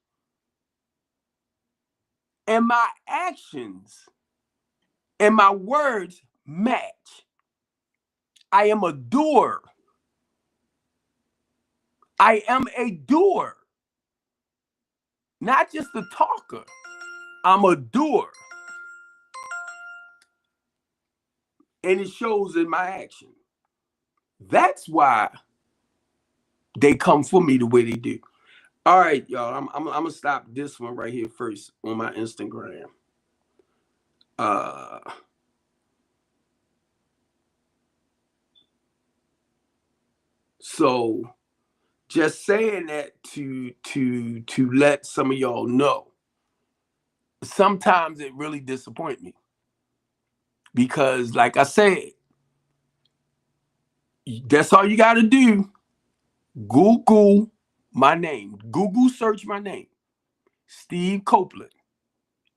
And my actions and my words match. I am a doer. I am a doer, not just a talker. I'm a doer. And it shows in my action. That's why they come for me the way they do. All right, y'all. I'm gonna stop this one right here first on my Instagram. Uh, so just saying that to let some of y'all know. Sometimes it really disappoints me because, like I said, that's all you got to do. Google my name. Google search my name, Steve Copeland.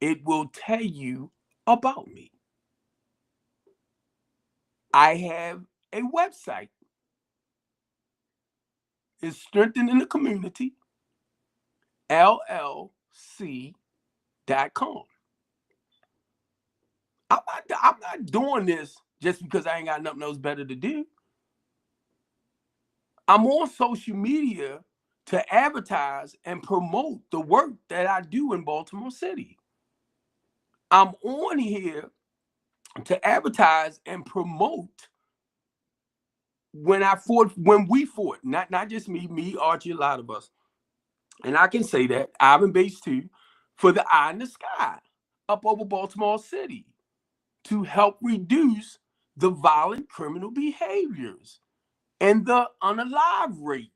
It will tell you about me. I have a website. It's Strengthening the Community, LLC.com. I'm not doing this just because I ain't got nothing else better to do. I'm on social media to advertise and promote the work that I do in Baltimore City. I'm on here to advertise and promote when we fought, not just me, Archie, a lot of us. And I can say that, Ivan Base 2, for the eye in the sky up over Baltimore City to help reduce the violent criminal behaviors and the unalive rate.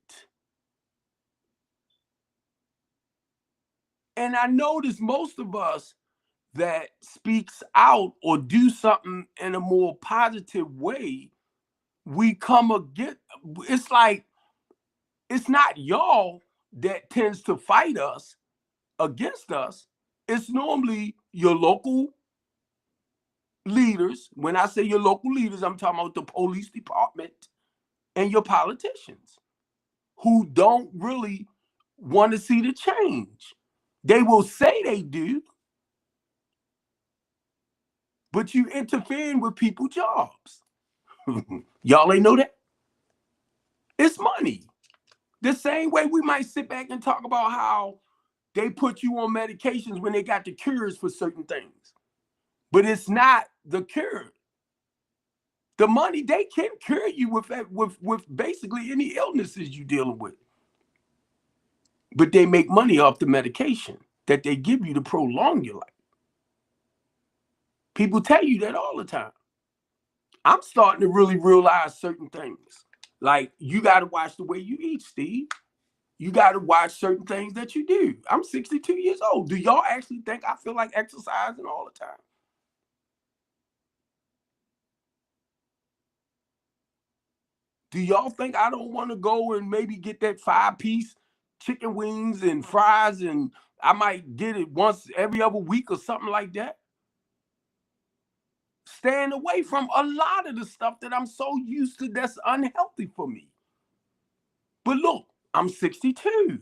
And I notice most of us that speaks out or do something in a more positive way, we come against. It's like it's not y'all that tends to fight us against us. It's normally your local leaders. When I say your local leaders, I'm talking about the police department and your politicians who don't really want to see the change. They will say they do, but you interfering with people's jobs. Y'all ain't know that? It's money. The same way we might sit back and talk about how they put you on medications when they got the cures for certain things. But it's not the cure. The money, they can cure you with basically any illnesses you're dealing with. But they make money off the medication that they give you to prolong your life. People tell you that all the time. I'm starting to really realize certain things. Like, you got to watch the way you eat, Steve. You got to watch certain things that you do. I'm 62 years old. Do y'all actually think I feel like exercising all the time? Do y'all think I don't want to go and maybe get that 5-piece chicken wings and fries, and I might get it once every other week or something like that? Staying away from a lot of the stuff that I'm so used to that's unhealthy for me. But look, I'm 62.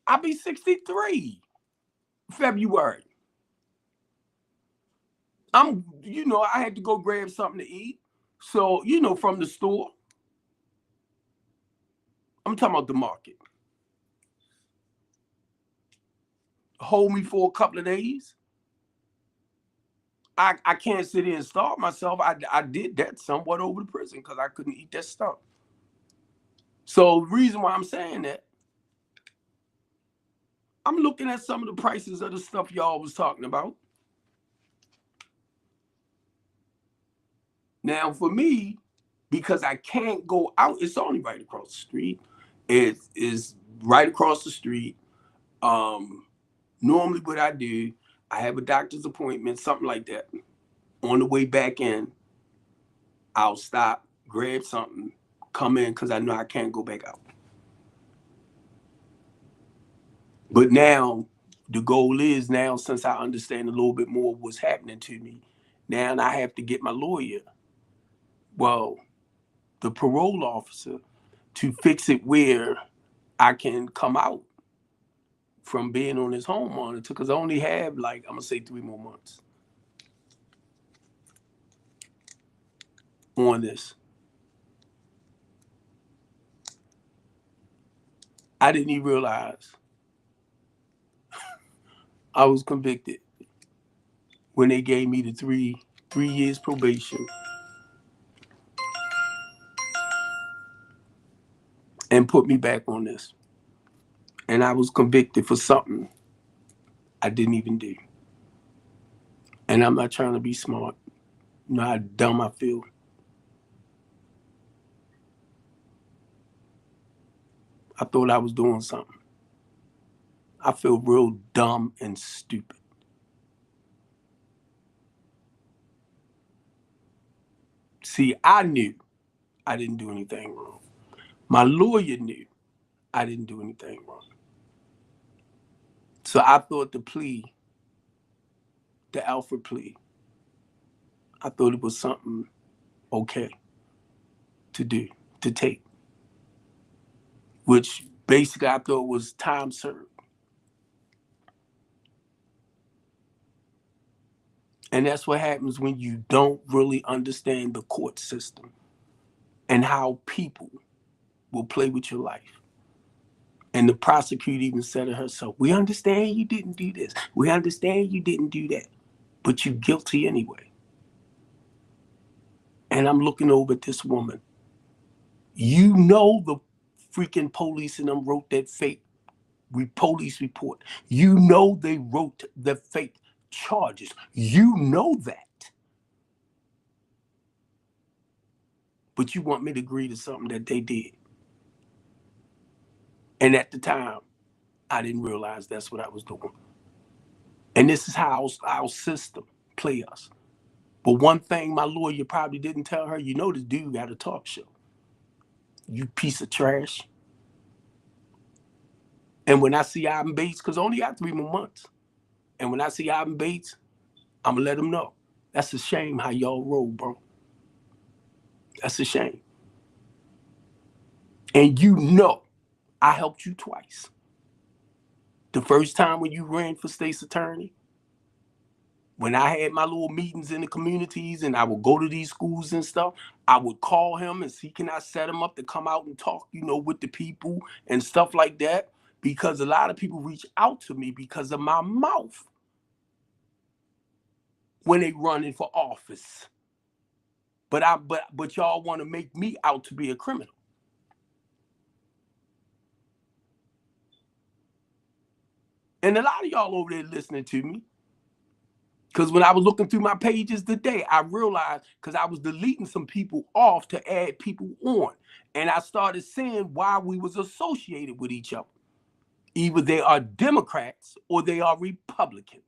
I'll be 63 February. I had to go grab something to eat. So, from the store. I'm talking about the market. Hold me for a couple of days. I can't sit here and starve myself. I did that somewhat over the prison because I couldn't eat that stuff. So the reason why I'm saying that, I'm looking at some of the prices of the stuff y'all was talking about. Now, for me, because I can't go out, it's only right across the street. It is right across the street. Normally what I do, I have a doctor's appointment, something like that. On the way back in, I'll stop, grab something, come in because I know I can't go back out. But now, the goal is now, since I understand a little bit more of what's happening to me, now I have to get my lawyer, well, the parole officer, to fix it where I can come out from being on this home monitor because I only have, like, I'm going to say 3 more months on this. I didn't even realize I was convicted when they gave me the three years probation. and put me back on this. And I was convicted for something I didn't even do. And I'm not trying to be smart. You know how dumb I feel. I thought I was doing something. I feel real dumb and stupid. See, I knew I didn't do anything wrong. My lawyer knew I didn't do anything wrong. So I thought the Alfred plea, I thought it was something okay to do, to take, which basically I thought was time served. And that's what happens when you don't really understand the court system and how people will play with your life. And the prosecutor even said to herself, we understand you didn't do this. We understand you didn't do that. But you're guilty anyway. And I'm looking over at this woman. You know the freaking police and them wrote that fake police report. You know they wrote the fake charges. You know that. But you want me to agree to something that they did. And at the time, I didn't realize that's what I was doing. And this is how our system play us. But one thing my lawyer probably didn't tell her, you know this dude got a talk show. You piece of trash. And when I see Ivan Bates, because I only got 3 more months. And when I see Ivan Bates, I'm going to let him know. That's a shame how y'all roll, bro. That's a shame. And you know, I helped you twice. The first time when you ran for state's attorney, when I had my little meetings in the communities and I would go to these schools and stuff, I would call him and see, can I set him up to come out and talk, with the people and stuff like that? Because a lot of people reach out to me because of my mouth when they running for office. But y'all want to make me out to be a criminal. And a lot of y'all over there listening to me. Because when I was looking through my pages today, I realized, because I was deleting some people off to add people on. And I started seeing why we was associated with each other. Either they are Democrats or they are Republicans.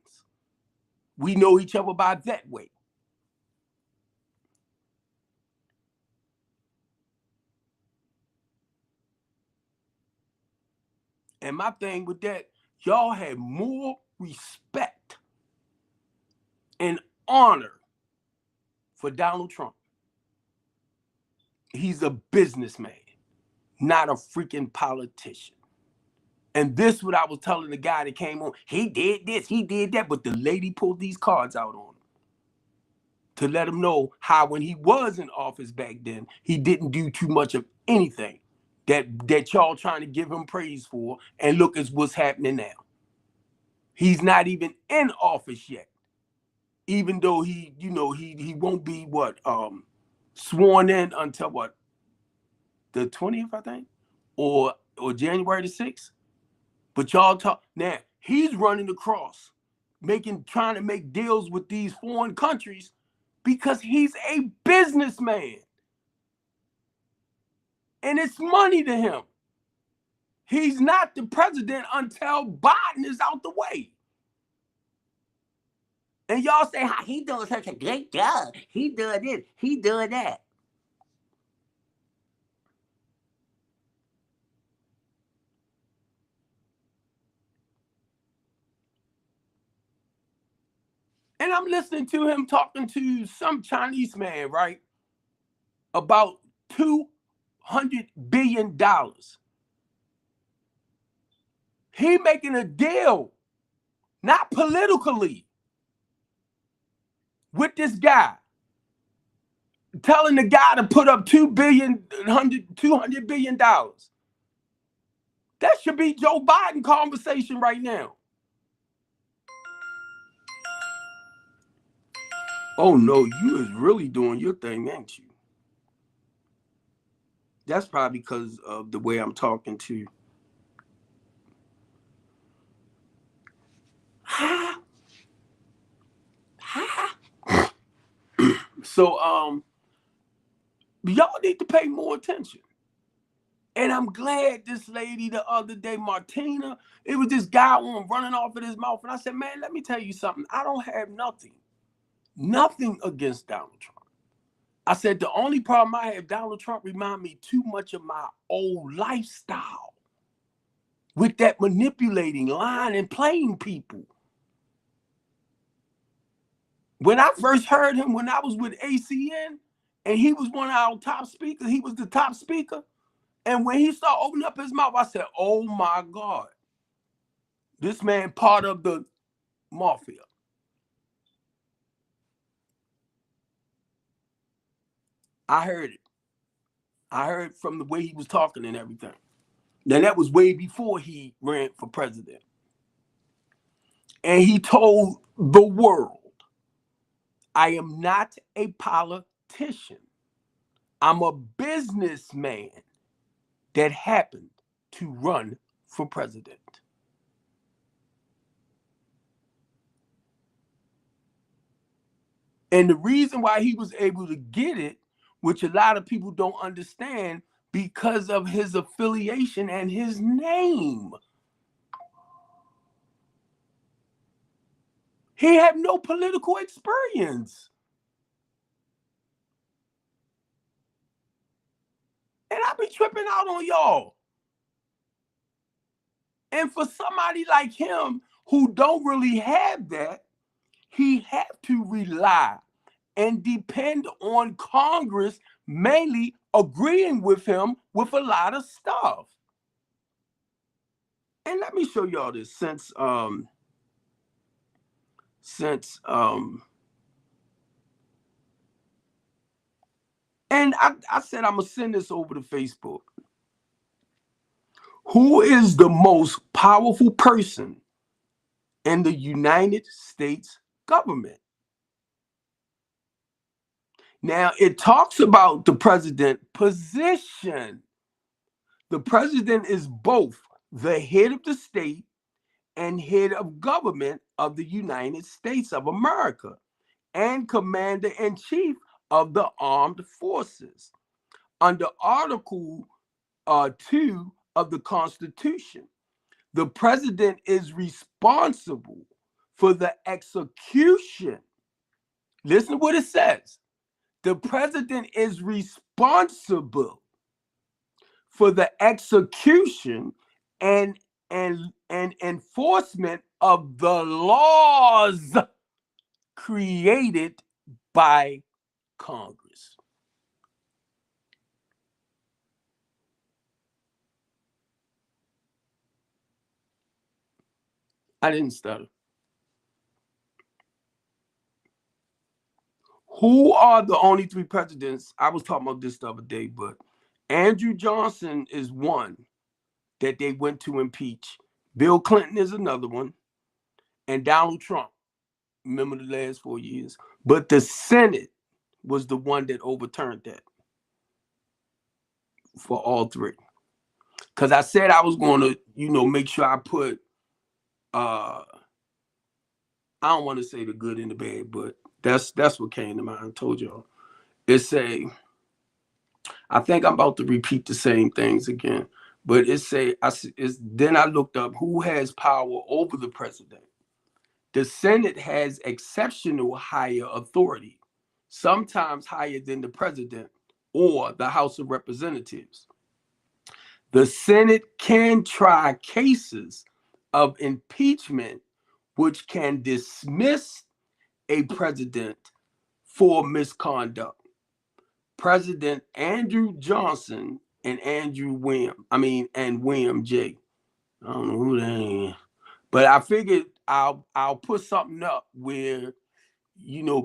We know each other by that way. And my thing with that, y'all had more respect and honor for Donald Trump. He's a businessman, not a freaking politician. And this what I was telling the guy that came on. He did this, he did that, but the lady pulled these cards out on him to let him know how when he was in office back then, he didn't do too much of anything that y'all trying to give him praise for. And look at what's happening now. He's not even in office yet, even though he won't be sworn in until the 20th, I think, or January the 6th. But y'all talk now. He's running across, trying to make deals with these foreign countries because he's a businessman, and it's money to him. He's not the president until Biden is out the way. And y'all say how he doing such a great job. He doing this, he doing that. And I'm listening to him talking to some Chinese man, right? About $200 billion. He making a deal, not politically, with this guy, telling the guy to put up $200 billion. That should be Joe Biden conversation right now. Oh no, you is really doing your thing, ain't you? That's probably because of the way I'm talking to. So y'all need to pay more attention. And I'm glad this lady the other day, Martina, it was this guy on running off of his mouth. And I said, man, let me tell you something. I don't have nothing against Donald Trump. I said, the only problem I have, Donald Trump remind me too much of my old lifestyle with that manipulating, lying, and playing people. When I first heard him, when I was with ACN, and he was one of our top speakers, he was the top speaker. And when he started opening up his mouth, I said, oh my God, this man part of the mafia. I heard it. I heard from the way he was talking and everything. Now that was way before he ran for president. And he told the world, I am not a politician. I'm a businessman that happened to run for president. And the reason why he was able to get it, which a lot of people don't understand, because of his affiliation and his name. He had no political experience. And I be tripping out on y'all. And for somebody like him who don't really have that, he have to rely and depend on Congress mainly agreeing with him with a lot of stuff. And let me show y'all this and I said I'm gonna send this over to Facebook. Who is the most powerful person in the United States government? Now, it talks about the president position. The president is both the head of the state and head of government of the United States of America and commander in chief of the armed forces. Under Article 2 of the Constitution, the president is responsible for the execution. Listen to what it says. The president is responsible for the execution and enforcement of the laws created by Congress. I didn't stutter. Who are the only three presidents? I was talking about this the other day, but Andrew Johnson is one that they went to impeach. Bill Clinton is another one, and Donald Trump. Remember the last 4 years, but the Senate was the one that overturned that for all three. Because I said I was going to, make sure I put. I don't want to say the good and the bad, but that's what came to mind. I told y'all. I think I'm about to repeat the same things again, but then I looked up who has power over the president. The Senate has exceptional higher authority, sometimes higher than the president or the House of Representatives. The Senate can try cases of impeachment, which can dismiss a president for misconduct. President Andrew Johnson and William J. I don't know who that is, but I figured I'll put something up where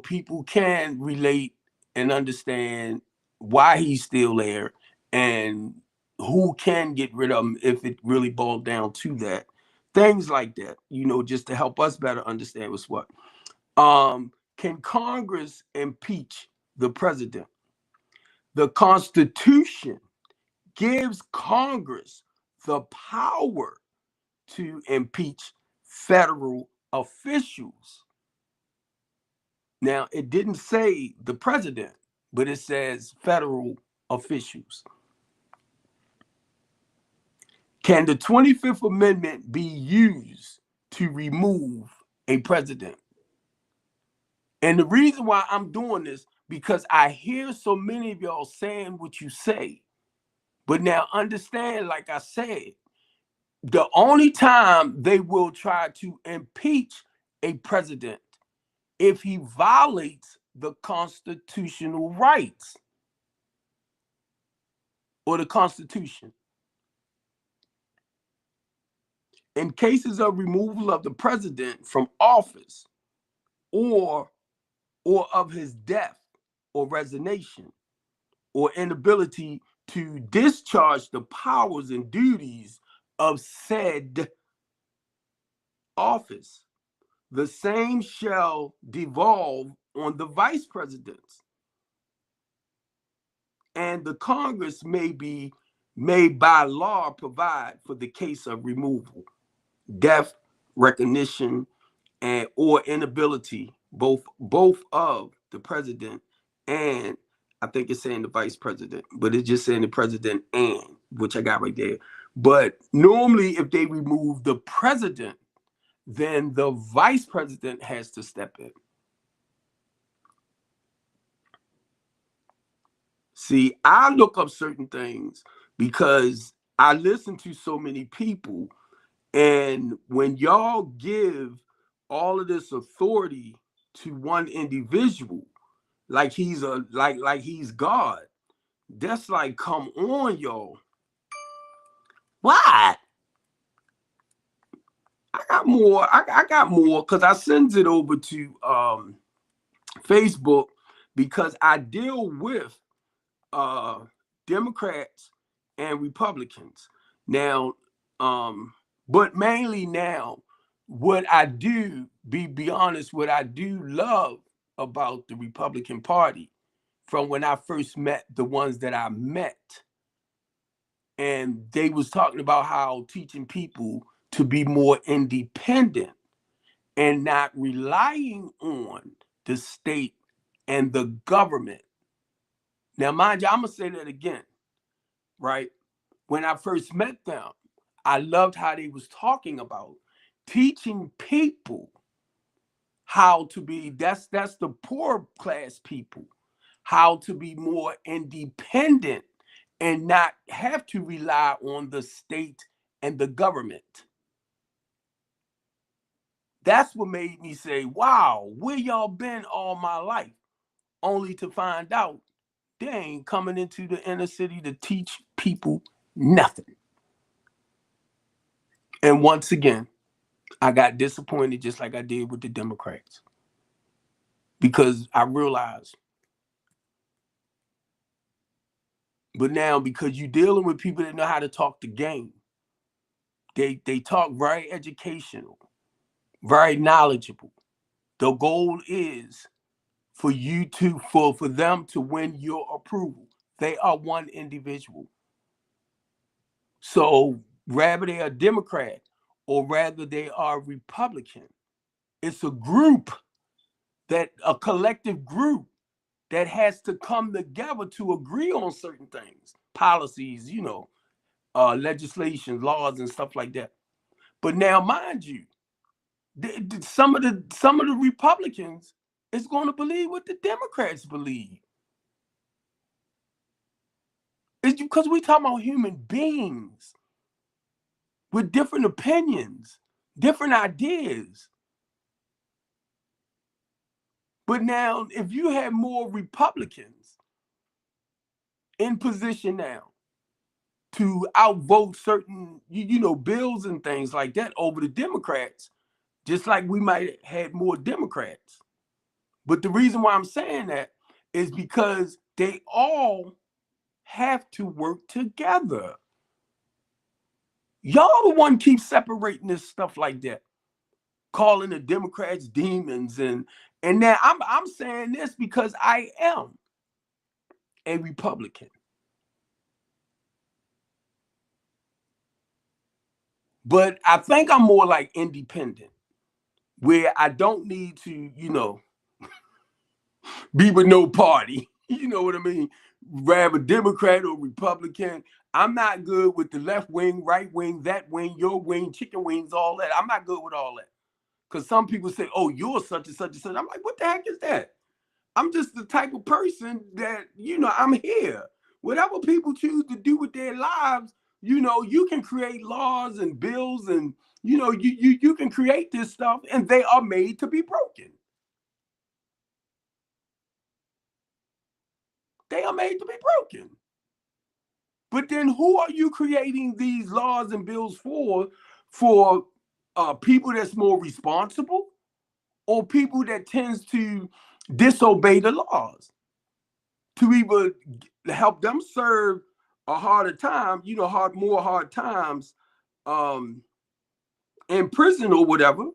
people can relate and understand why he's still there and who can get rid of him if it really boiled down to that. Things like that, just to help us better understand what's what. Can Congress impeach the president? The Constitution gives Congress the power to impeach federal officials. Now, it didn't say the president, but it says federal officials. Can the 25th Amendment be used to remove a president? And the reason why I'm doing this, because I hear so many of y'all saying what you say. But now understand, like I said, the only time they will try to impeach a president if he violates the constitutional rights or the Constitution. In cases of removal of the president from office or of his death or resignation or inability to discharge the powers and duties of said office, the same shall devolve on the vice presidents. And the Congress may by law provide for the case of removal, death, recognition, and or inability, both of the president and I think it's saying the vice president, but it's just saying the president and, which I got right there. But normally if they remove the president, then the vice president has to step in. See, I look up certain things because I listen to so many people, and when y'all give all of this authority to one individual, like he's he's God, that's like, come on, y'all. Why? I got more. I got more because I sends it over to Facebook because I deal with Democrats and Republicans now, but mainly now, what I do, be honest, what I do love about the Republican Party from when I first met the ones that I met, and they was talking about how teaching people to be more independent and not relying on the state and the government. Now, mind you, I'm gonna say that again, right? When I first met them, I loved how they was talking about teaching people how to be, that's the poor class people, how to be more independent and not have to rely on the state and the government. That's what made me say, wow, where y'all been all my life? Only to find out they ain't coming into the inner city to teach people nothing. And once again, I got disappointed just like I did with the Democrats, because I realized, but now because you're dealing with people that know how to talk the game, they talk very educational, very knowledgeable. The goal is for you to, for them to win your approval. They are one individual. So rather they are Democrat or rather they are Republican, it's a group, that a collective group that has to come together to agree on certain things, policies, legislation, laws, and stuff like that. But now, mind you, some of the Republicans is going to believe what the Democrats believe. It's because we talking about human beings with different opinions, different ideas. But now, if you had more Republicans in position now to outvote certain, bills and things like that over the Democrats, just like we might have had more Democrats. But the reason why I'm saying that is because they all have to work together. Y'all the one keep separating this stuff like that, calling the Democrats demons, and now I'm saying this because I am a Republican. But I think I'm more like independent, where I don't need to, be with no party. You know what I mean? Rather Democrat or Republican. I'm not good with the left wing, right wing, that wing, your wing, chicken wings, all that. I'm not good with all that. Because some people say, oh, you're such and such and such. I'm like, what the heck is that? I'm just the type of person that, I'm here. Whatever people choose to do with their lives, you can create laws and bills and, you can create this stuff and they are made to be broken. They are made to be broken. But then who are you creating these laws and bills for? For people that's more responsible or people that tends to disobey the laws to either help them serve a harder time, more hard times in prison or whatever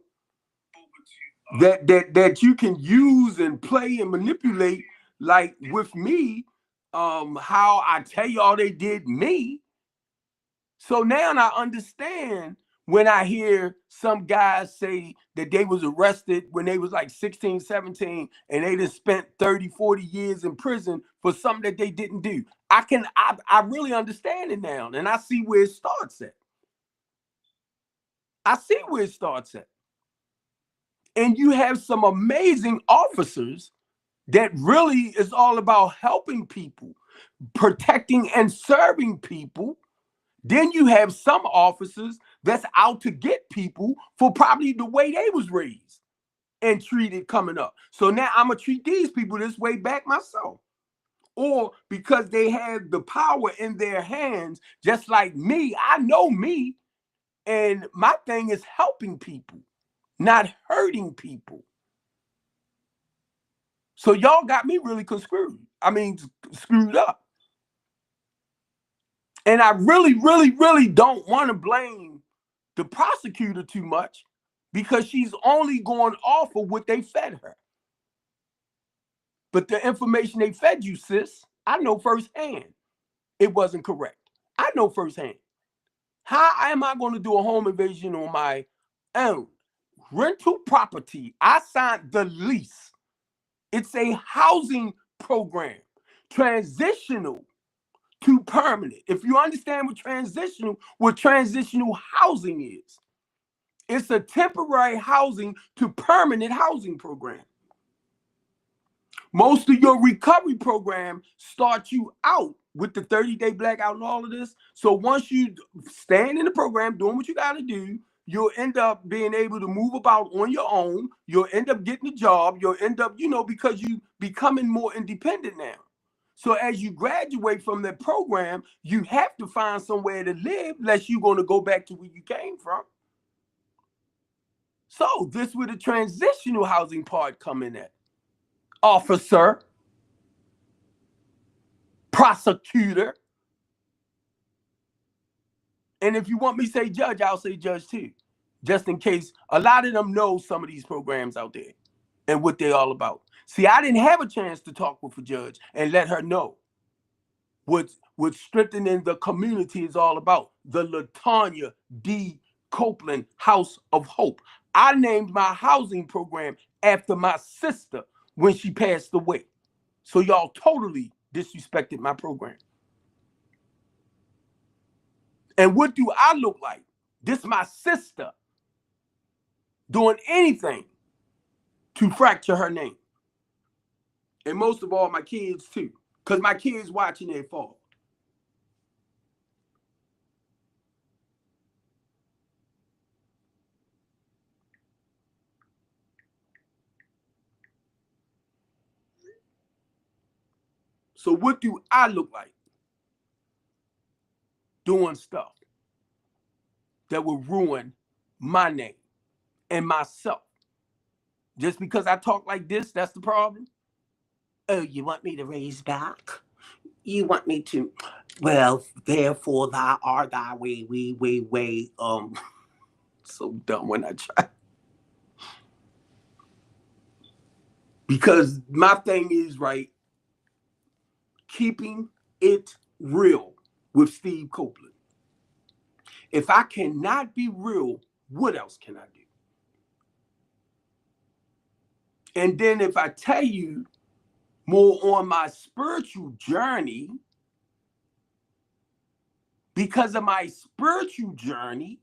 that you can use and play and manipulate, like with me, how I tell y'all they did me. So now I understand when I hear some guys say that they was arrested when they was like 16, 17, and they just spent 30, 40 years in prison for something that they didn't do. I really understand it now, and I see where it starts at. I see where it starts at. And you have some amazing officers that really is all about helping people, protecting and serving people. Then you have some officers that's out to get people for probably the way they was raised and treated coming up. So now I'm going to treat these people this way back myself. Or because they have the power in their hands, just like me, I know me. And my thing is helping people, not hurting people. So y'all got me really screwed up. And I really, really, really don't want to blame the prosecutor too much because she's only going off of what they fed her. But the information they fed you, sis, I know firsthand it wasn't correct. I know firsthand. How am I going to do a home invasion on my own? Rental property. I signed the lease. It's a housing program, transitional to permanent. If you understand what transitional housing is, it's a temporary housing to permanent housing program. Most of your recovery program starts you out with the 30-day blackout and all of this. So once you stand in the program, doing what you got to do, you'll end up being able to move about on your own. You'll end up getting a job. You'll end up, because you becoming more independent now. So as you graduate from that program, you have to find somewhere to live, unless you're going to go back to where you came from. So this is where the transitional housing part come in at. Officer, prosecutor, and if you want me to say judge, I'll say judge too, just in case a lot of them know some of these programs out there and what they're all about. See, I didn't have a chance to talk with a judge and let her know what strengthening the community is all about. The LaTanya D. Copeland House of Hope. I named my housing program after my sister when she passed away. So y'all totally disrespected my program. And what do I look like? This is my sister doing anything to fracture her name. And most of all, my kids too, because my kids watching their fall. So what do I look like? Doing stuff that will ruin my name and myself. Just because I talk like this, that's the problem? Oh, you want me to raise back? You want me to, well, therefore thou art thy way. So dumb when I try. Because my thing is, right, keeping it real with Steve Copeland. If I cannot be real, what else can I do? And then if I tell you more on my spiritual journey, because of my spiritual journey,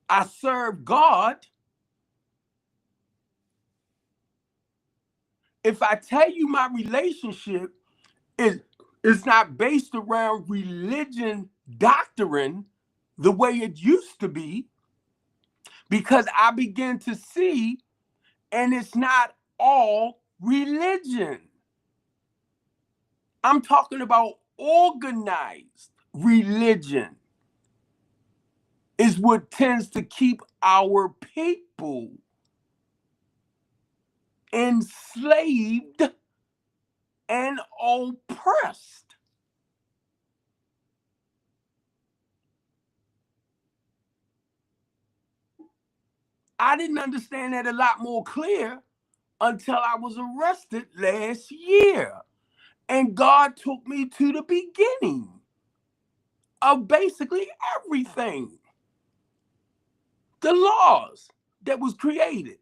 I serve God. If I tell you my relationship is not based around religion doctrine the way it used to be, because I begin to see, and it's not all religion. I'm talking about organized religion is what tends to keep our people enslaved and oppressed. I didn't understand that a lot more clear until I was arrested last year. And God took me to the beginning of basically everything. The laws that was created.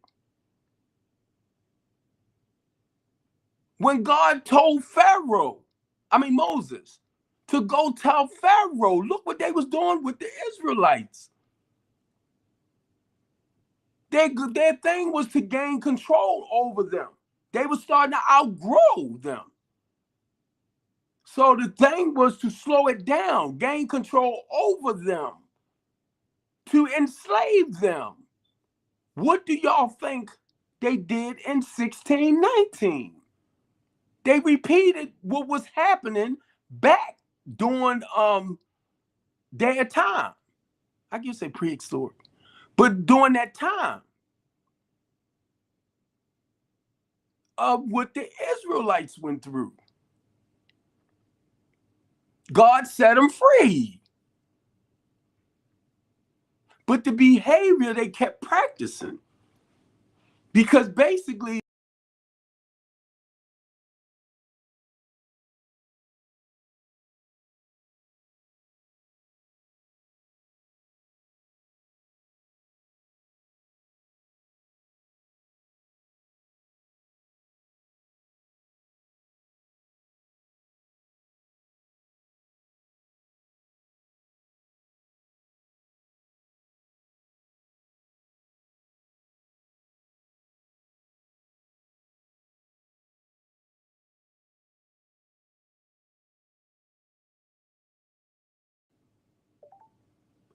When God told Moses, to go tell Pharaoh, look what they was doing with the Israelites. Their thing was to gain control over them. They were starting to outgrow them. So the thing was to slow it down, gain control over them, to enslave them. What do y'all think they did in 1619? They repeated what was happening back during their time. I can say prehistoric, but during that time of what the Israelites went through. God set them free. But the behavior they kept practicing, because basically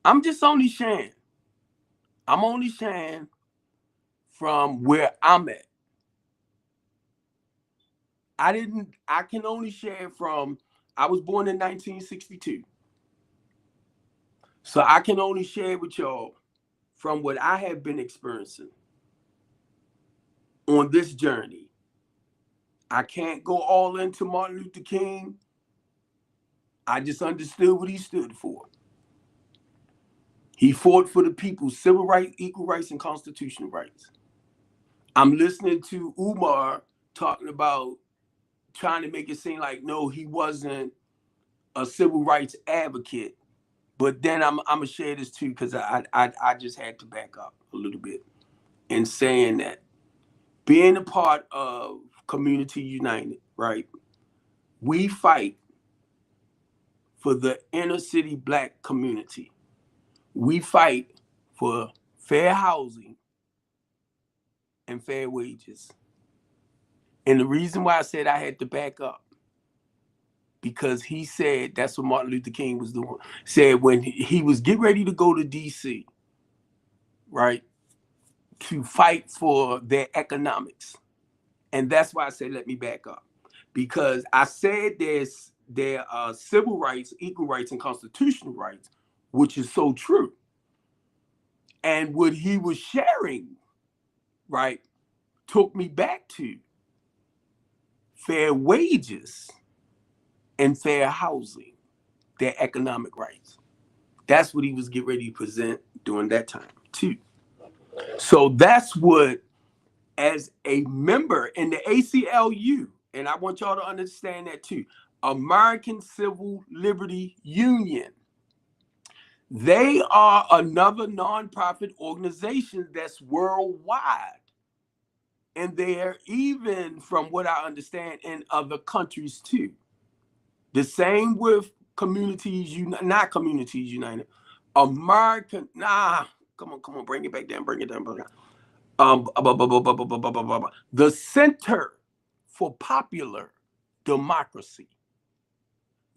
I'm just only sharing. I'm only sharing from where I'm at. I can only share from, I was born in 1962. So I can only share with y'all from what I have been experiencing on this journey. I can't go all into Martin Luther King. I just understood what he stood for. He fought for the people's civil rights, equal rights, and constitutional rights. I'm listening to Umar talking about trying to make it seem like, no, he wasn't a civil rights advocate. But then I'm gonna share this too, because I just had to back up a little bit in saying that being a part of Community United, right? We fight for the inner city Black community. We fight for fair housing and fair wages. And the reason why I said I had to back up, because he said that's what Martin Luther King was doing. Said when he was getting ready to go to DC, right, to fight for their economics. And that's why I said let me back up. Because I said there are civil rights, equal rights, and constitutional rights, which is so true. And what he was sharing, right, took me back to fair wages and fair housing, their economic rights. That's what he was getting ready to present during that time too. So that's what, as a member in the ACLU, and I want y'all to understand that too, American Civil Liberty Union. They are another nonprofit organization that's worldwide. And they're even, from what I understand, in other countries too. The same with Communities United, not Communities United, American, come on, bring it back down, bring it down. The Center for Popular Democracy.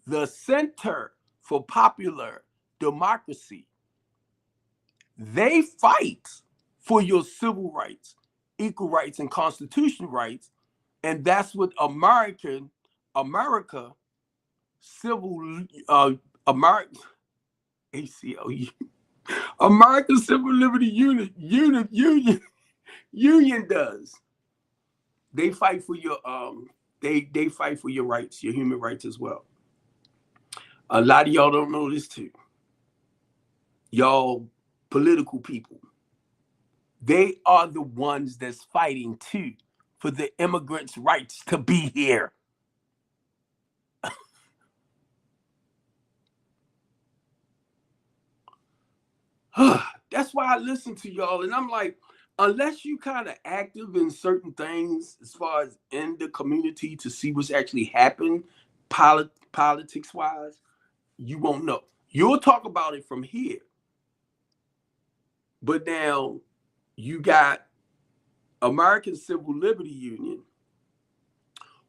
The Center for Popular Democracy. They fight for your civil rights, equal rights, and constitutional rights. And that's what America Civil American ACLU American Civil Liberty Union does. They fight for your they fight for your rights, your human rights as well. A lot of y'all don't know this too. Y'all political people. They are the ones that's fighting too for the immigrants' rights to be here. That's why I listen to y'all, and I'm like, unless you kind of active in certain things as far as in the community to see what's actually happened politics wise, you won't know. You'll talk about it from here. But now you got American Civil Liberty Union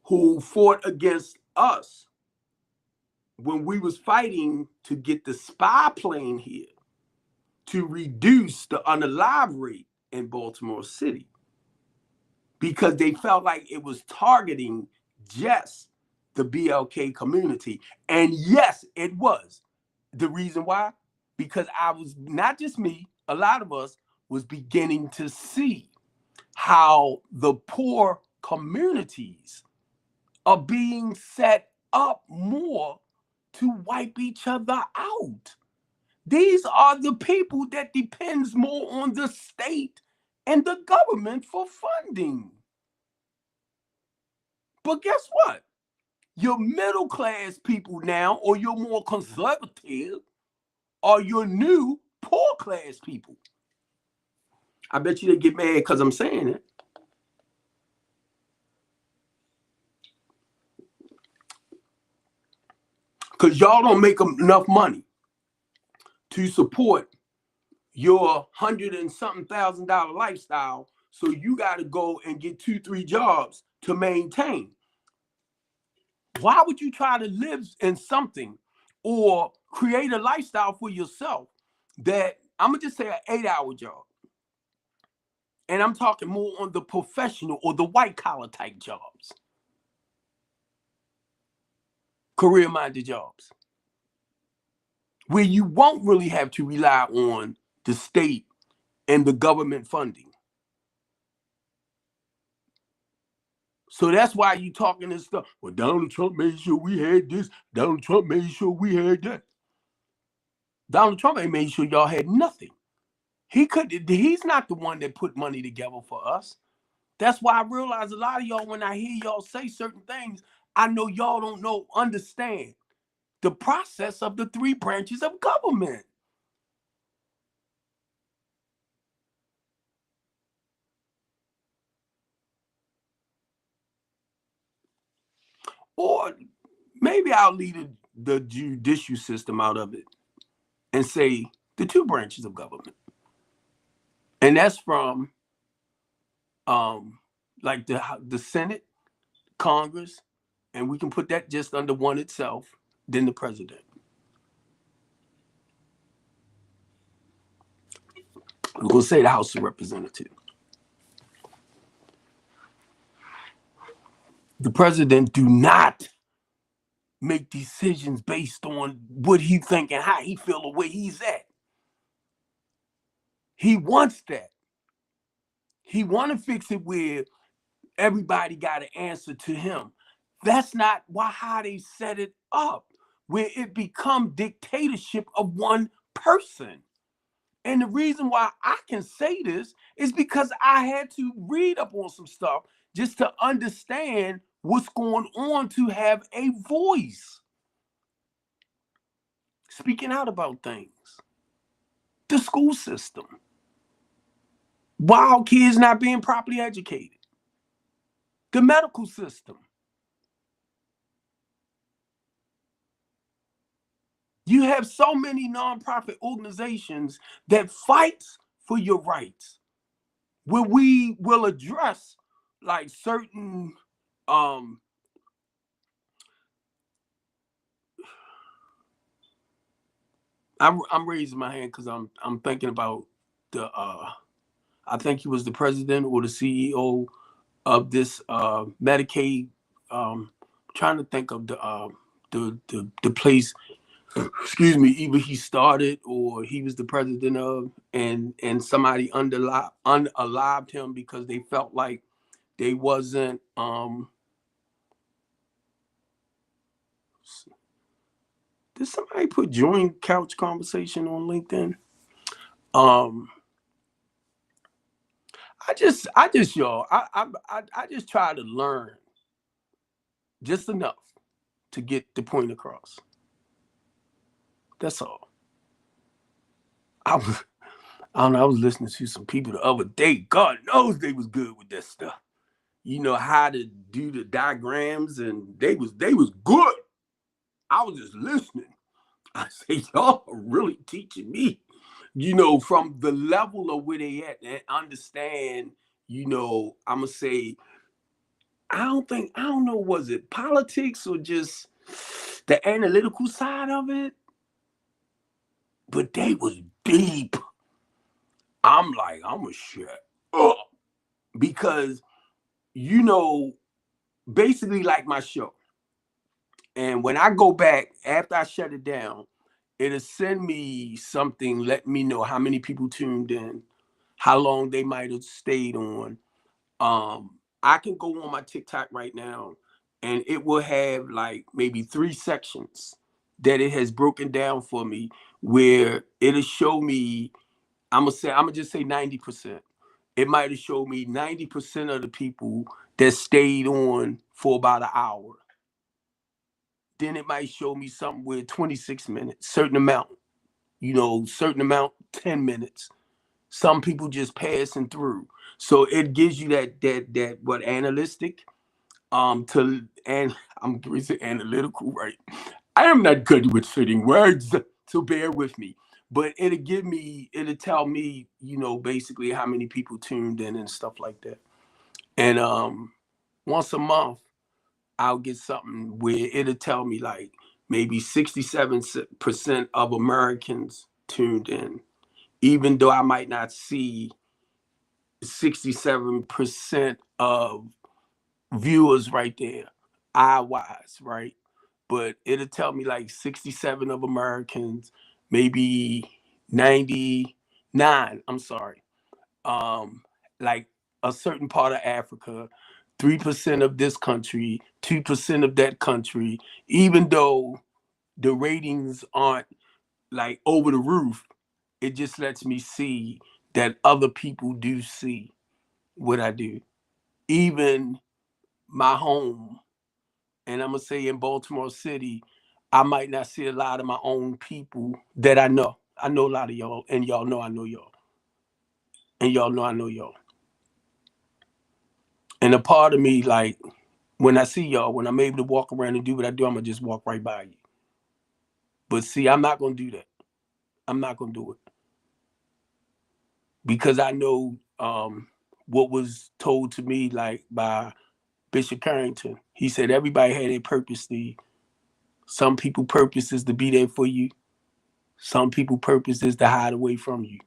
who fought against us when we was fighting to get the spy plane here to reduce the unalive rate in Baltimore City, because they felt like it was targeting just the BLK community. And yes, it was. The reason why? Because I was, not just me, a lot of us was beginning to see how the poor communities are being set up more to wipe each other out. These are the people that depends more on the state and the government for funding. But guess what? Your middle class people now, or your more conservative, are your new poor class people. I bet you they get mad because I'm saying it. Because y'all don't make enough money to support your $100 and something thousand lifestyle. So you got to go and get 2-3 jobs to maintain. Why would you try to live in something or create a lifestyle for yourself that, I'm going to just say, an 8-hour job? And I'm talking more on the professional or the white collar type jobs, career-minded jobs, where you won't really have to rely on the state and the government funding. So that's why you talking this stuff. Well, Donald Trump made sure we had this. Donald Trump made sure we had that. Donald Trump ain't made sure y'all had nothing. He's not the one that put money together for us. That's why I realize a lot of y'all, when I hear y'all say certain things, I know y'all don't understand the process of the 3 branches of government. Or maybe I'll leave the judicial system out of it and say the 2 branches of government. And that's from like the Senate, Congress, and we can put that just under one itself, then the president. We're going to say the House of Representatives. The president do not make decisions based on what he think and how he feel the way he's at. He wants that. He want to fix it where everybody got to answer to him. That's not how they set it up, where it become dictatorship of one person. And the reason why I can say this is because I had to read up on some stuff just to understand what's going on to have a voice, speaking out about things. The school system. Why are kids not being properly educated? The medical system. You have so many nonprofit organizations that fights for your rights, where we will address like certain um I'm raising my hand because I'm thinking about the I think he was the president or the CEO of this Medicaid. Trying to think of the place. Excuse me. Either he started or he was the president of, and somebody unalived him because they felt like they wasn't. Did somebody put join couch conversation on LinkedIn? Um, I just y'all, I just try to learn just enough to get the point across. That's all. I was, I don't know. I was listening to some people the other day. God knows they was good with that stuff. You know how to do the diagrams, and they was good. I was just listening. I say, y'all are really teaching me. From the level of where they at and understand. I'm gonna say I don't know, was it politics or just the analytical side of it? But they was deep. I'm like, I'm gonna shut up because you know, basically like my show. And when I go back after I shut it down, it'll send me something, let me know how many people tuned in, how long they might have stayed on. I can go on my TikTok right now and it will have like maybe 3 sections that it has broken down for me where it'll show me, I'm gonna just say 90%. It might have showed me 90% of the people that stayed on for about an hour. Then it might show me something with 26 minutes, certain amount, 10 minutes. Some people just passing through. So it gives you that what analytic to and I'm going to say analytical, right? I am not good with fitting words, so bear with me. But it'll tell me, basically how many people tuned in and stuff like that. And once a month, I'll get something where it'll tell me like maybe 67% of Americans tuned in, even though I might not see 67% of viewers right there, eye wise, right? But it'll tell me like 67 of Americans, maybe 99, I'm sorry, like a certain part of Africa, 3% of this country, 2% of that country, even though the ratings aren't like over the roof, it just lets me see that other people do see what I do. Even my home, and I'm gonna say in Baltimore City, I might not see a lot of my own people that I know. I know a lot of y'all, and y'all know I know y'all, and y'all know I know y'all. And a part of me, like when I see y'all, when I'm able to walk around and do what I do, I'm gonna just walk right by you. But see, I'm not gonna do that. I'm not gonna do it because I know what was told to me, like by Bishop Carrington. He said everybody had a purpose. Some people purpose is to be there for you. Some people purpose is to hide away from you.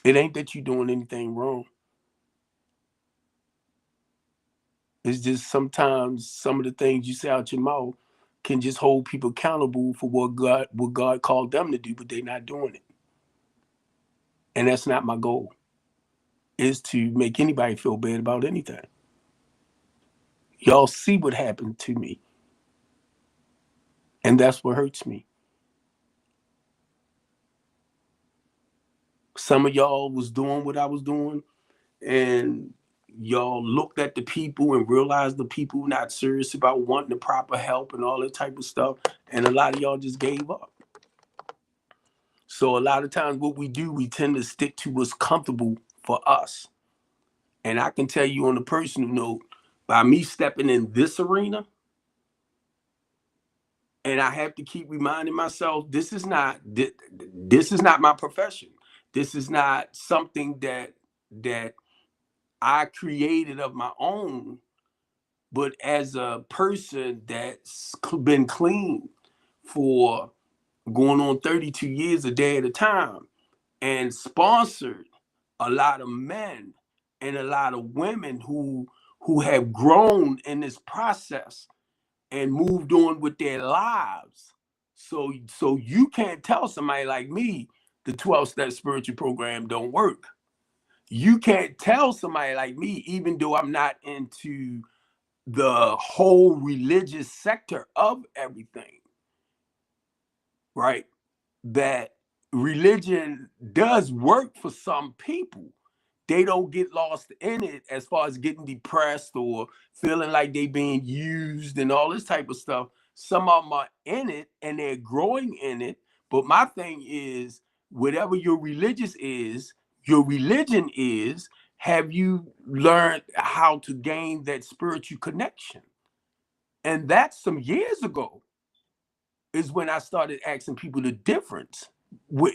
It ain't that you're doing anything wrong. It's just sometimes some of the things you say out your mouth can just hold people accountable for what God called them to do, but they're not doing it. And that's not my goal, is to make anybody feel bad about anything. Y'all see what happened to me. And that's what hurts me. Some of y'all was doing what I was doing, and y'all looked at the people and realized the people not serious about wanting the proper help and all that type of stuff. And a lot of y'all just gave up. So a lot of times what we do, we tend to stick to what's comfortable for us. And I can tell you on a personal note, by me stepping in this arena, and I have to keep reminding myself, this is not my profession. This is not something that I created of my own, but as a person that's been clean for going on 32 years a day at a time, and sponsored a lot of men and a lot of women who have grown in this process and moved on with their lives. So you can't tell somebody like me the 12-step spiritual program don't work. You can't tell somebody like me, even though I'm not into the whole religious sector of everything, right? That religion does work for some people. They don't get lost in it as far as getting depressed or feeling like they being used and all this type of stuff. Some of them are in it and they're growing in it. But my thing is, whatever your your religion is, have you learned how to gain that spiritual connection? And that's some years ago is when I started asking people the difference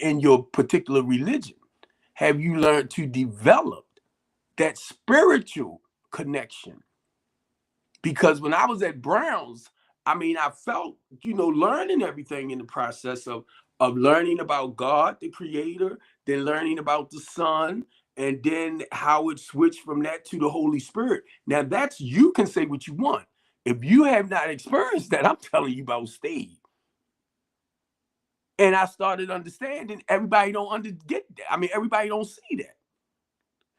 in your particular religion. Have you learned to develop that spiritual connection? Because when I was at Brown's, I mean, I felt, learning everything in the process of learning about God, the creator, then learning about the Son, and then how it switched from that to the Holy Spirit. Now that's, you can say what you want. If you have not experienced that, I'm telling you about stay. And I started understanding everybody don't get that. I mean, everybody don't see that.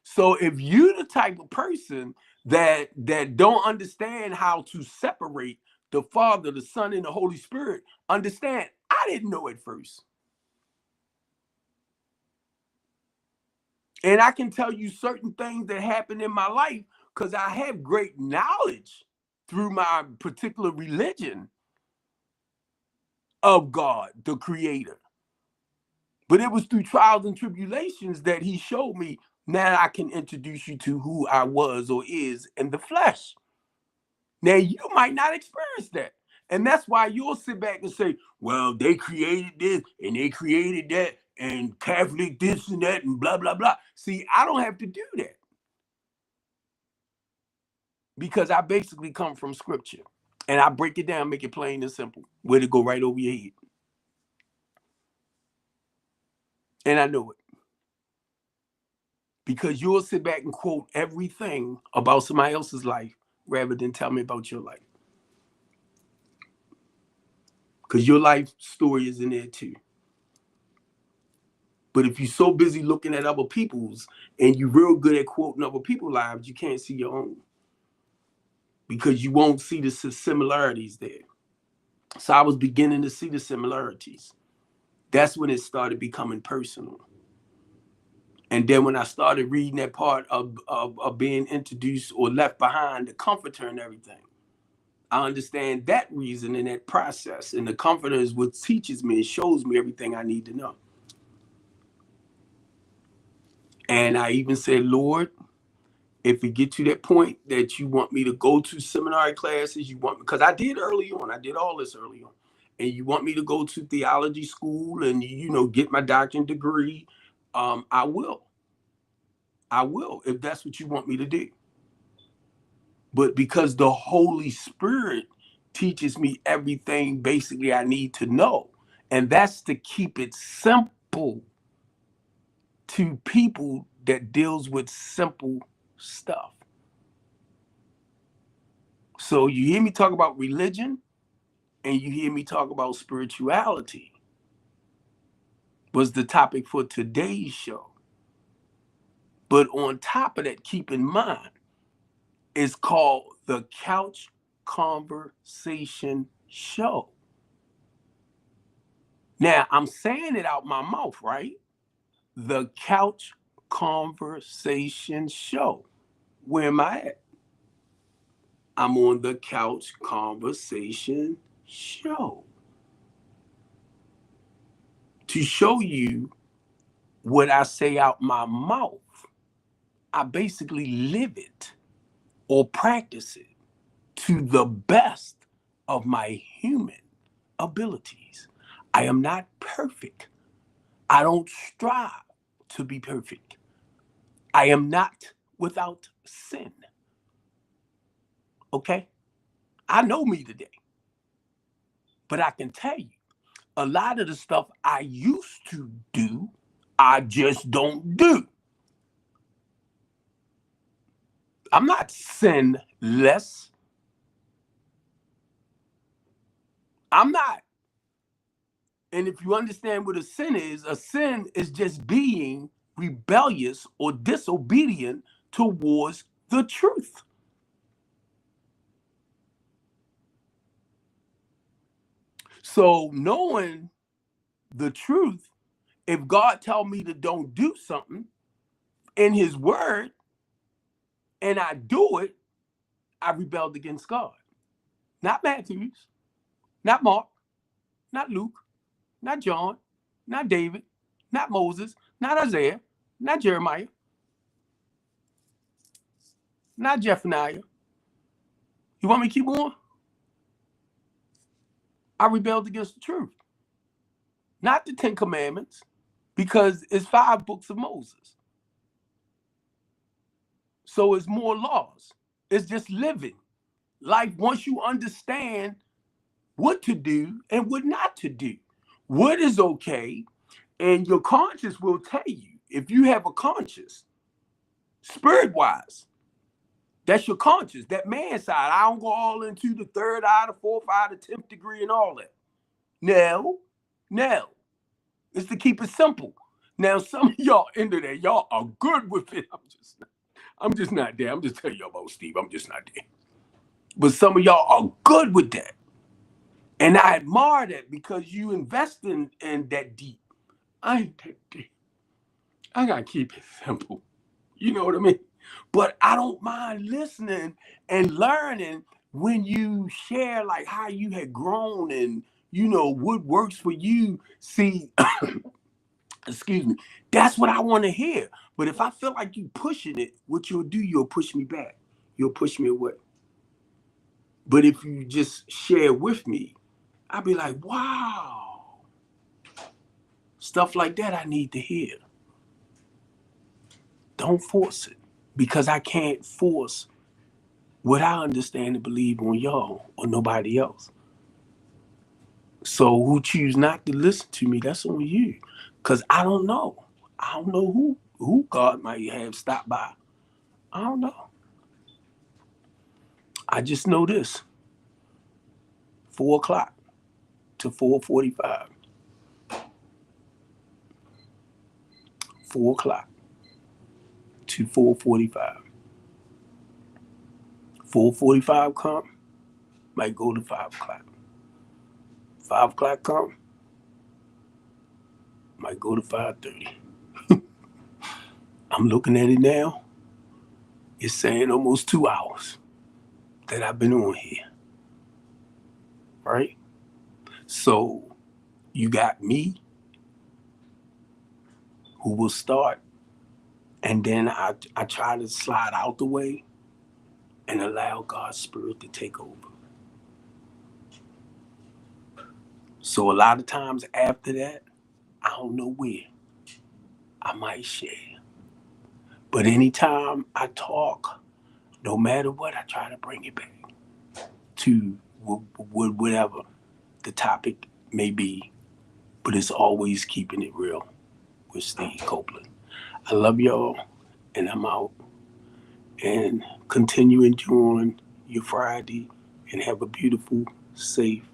So if you're the type of person that don't understand how to separate the Father, the Son, and the Holy Spirit, understand, I didn't know at first. And I can tell you certain things that happened in my life because I have great knowledge through my particular religion of God, the Creator. But it was through trials and tribulations that he showed me, now I can introduce you to who I was or is in the flesh. Now, you might not experience that. And that's why you'll sit back and say, well, they created this and they created that and Catholic this and that and blah, blah, blah. See, I don't have to do that because I basically come from scripture and I break it down, make it plain and simple, where to go right over your head. And I know it. Because you'll sit back and quote everything about somebody else's life rather than tell me about your life. Because your life story is in there too. But if you're so busy looking at other people's and you're real good at quoting other people's lives, you can't see your own. Because you won't see the similarities there. So I was beginning to see the similarities. That's when it started becoming personal. And then when I started reading that part of being introduced or left behind, the comforter and everything, I understand that reason in that process. And the comforter is what teaches me and shows me everything I need to know. And I even said, Lord, if it get to that point that you want me to go to seminary classes, you want, because I did early on, I did all this early on, and you want me to go to theology school and, get my doctorate degree, I will. I will, if that's what you want me to do. But because the Holy Spirit teaches me everything basically I need to know, and that's to keep it simple to people that deals with simple stuff. So you hear me talk about religion and you hear me talk about spirituality was the topic for today's show. But on top of that, keep in mind, it's called the Couch Conversation Show. Now, I'm saying it out my mouth, right? The Couch Conversation Show. Where am I at? I'm on the Couch Conversation Show to show you what I say out my mouth. I basically live it or practice it to the best of my human abilities. I am not perfect. I don't strive to be perfect. I am not without sin. Okay? I know me today. But I can tell you, a lot of the stuff I used to do, I just don't do. I'm not sinless. I'm not. And if you understand what a sin is just being rebellious or disobedient towards the truth. So knowing the truth, if God tell me to don't do something in his word and I do it, I rebelled against God. Not Matthews, not Mark, not Luke, not John, not David, not Moses, not Isaiah, not Jeremiah, not Zephaniah. You want me to keep on? I rebelled against the truth. Not the 10 Commandments, because it's 5 books of Moses. So it's more laws. It's just living life once you understand what to do and what not to do. What is okay, and your conscience will tell you if you have a conscience, spirit-wise. That's your conscience, that man side. I don't go all into the third eye, the fourth eye, the 10th degree, and all that. No. It's to keep it simple. Now, some of y'all into that, y'all are good with it. I'm just not there. I'm just telling y'all about Steve. I'm just not there. But some of y'all are good with that. And I admire that because you invest in that deep. I ain't that deep. I gotta keep it simple. You know what I mean? But I don't mind listening and learning when you share like how you had grown and what works for you. See, excuse me, that's what I want to hear. But if I feel like you pushing it, what you'll do, you'll push me back. You'll push me away. But if you just share with me, I'll be like, wow. Stuff like that I need to hear. Don't force it, because I can't force what I understand and believe on y'all or nobody else. So who choose not to listen to me, that's on you. Because I don't know. I don't know who God might have stopped by. I don't know. I just know this. 4 o'clock to 4:45. 4 o'clock to 4:45. 4:45 come, might go to 5 o'clock. 5 o'clock come, might go to 5:30. I'm looking at it now. It's saying almost 2 hours that I've been on here. Right? So you got me who will start, and then I try to slide out the way and allow God's spirit to take over. So a lot of times after that, I don't know where I might share. But anytime I talk, no matter what, I try to bring it back to whatever the topic may be. But it's always keeping it real with Steve Copeland. I love y'all, and I'm out. And continue enjoying your Friday, and have a beautiful, safe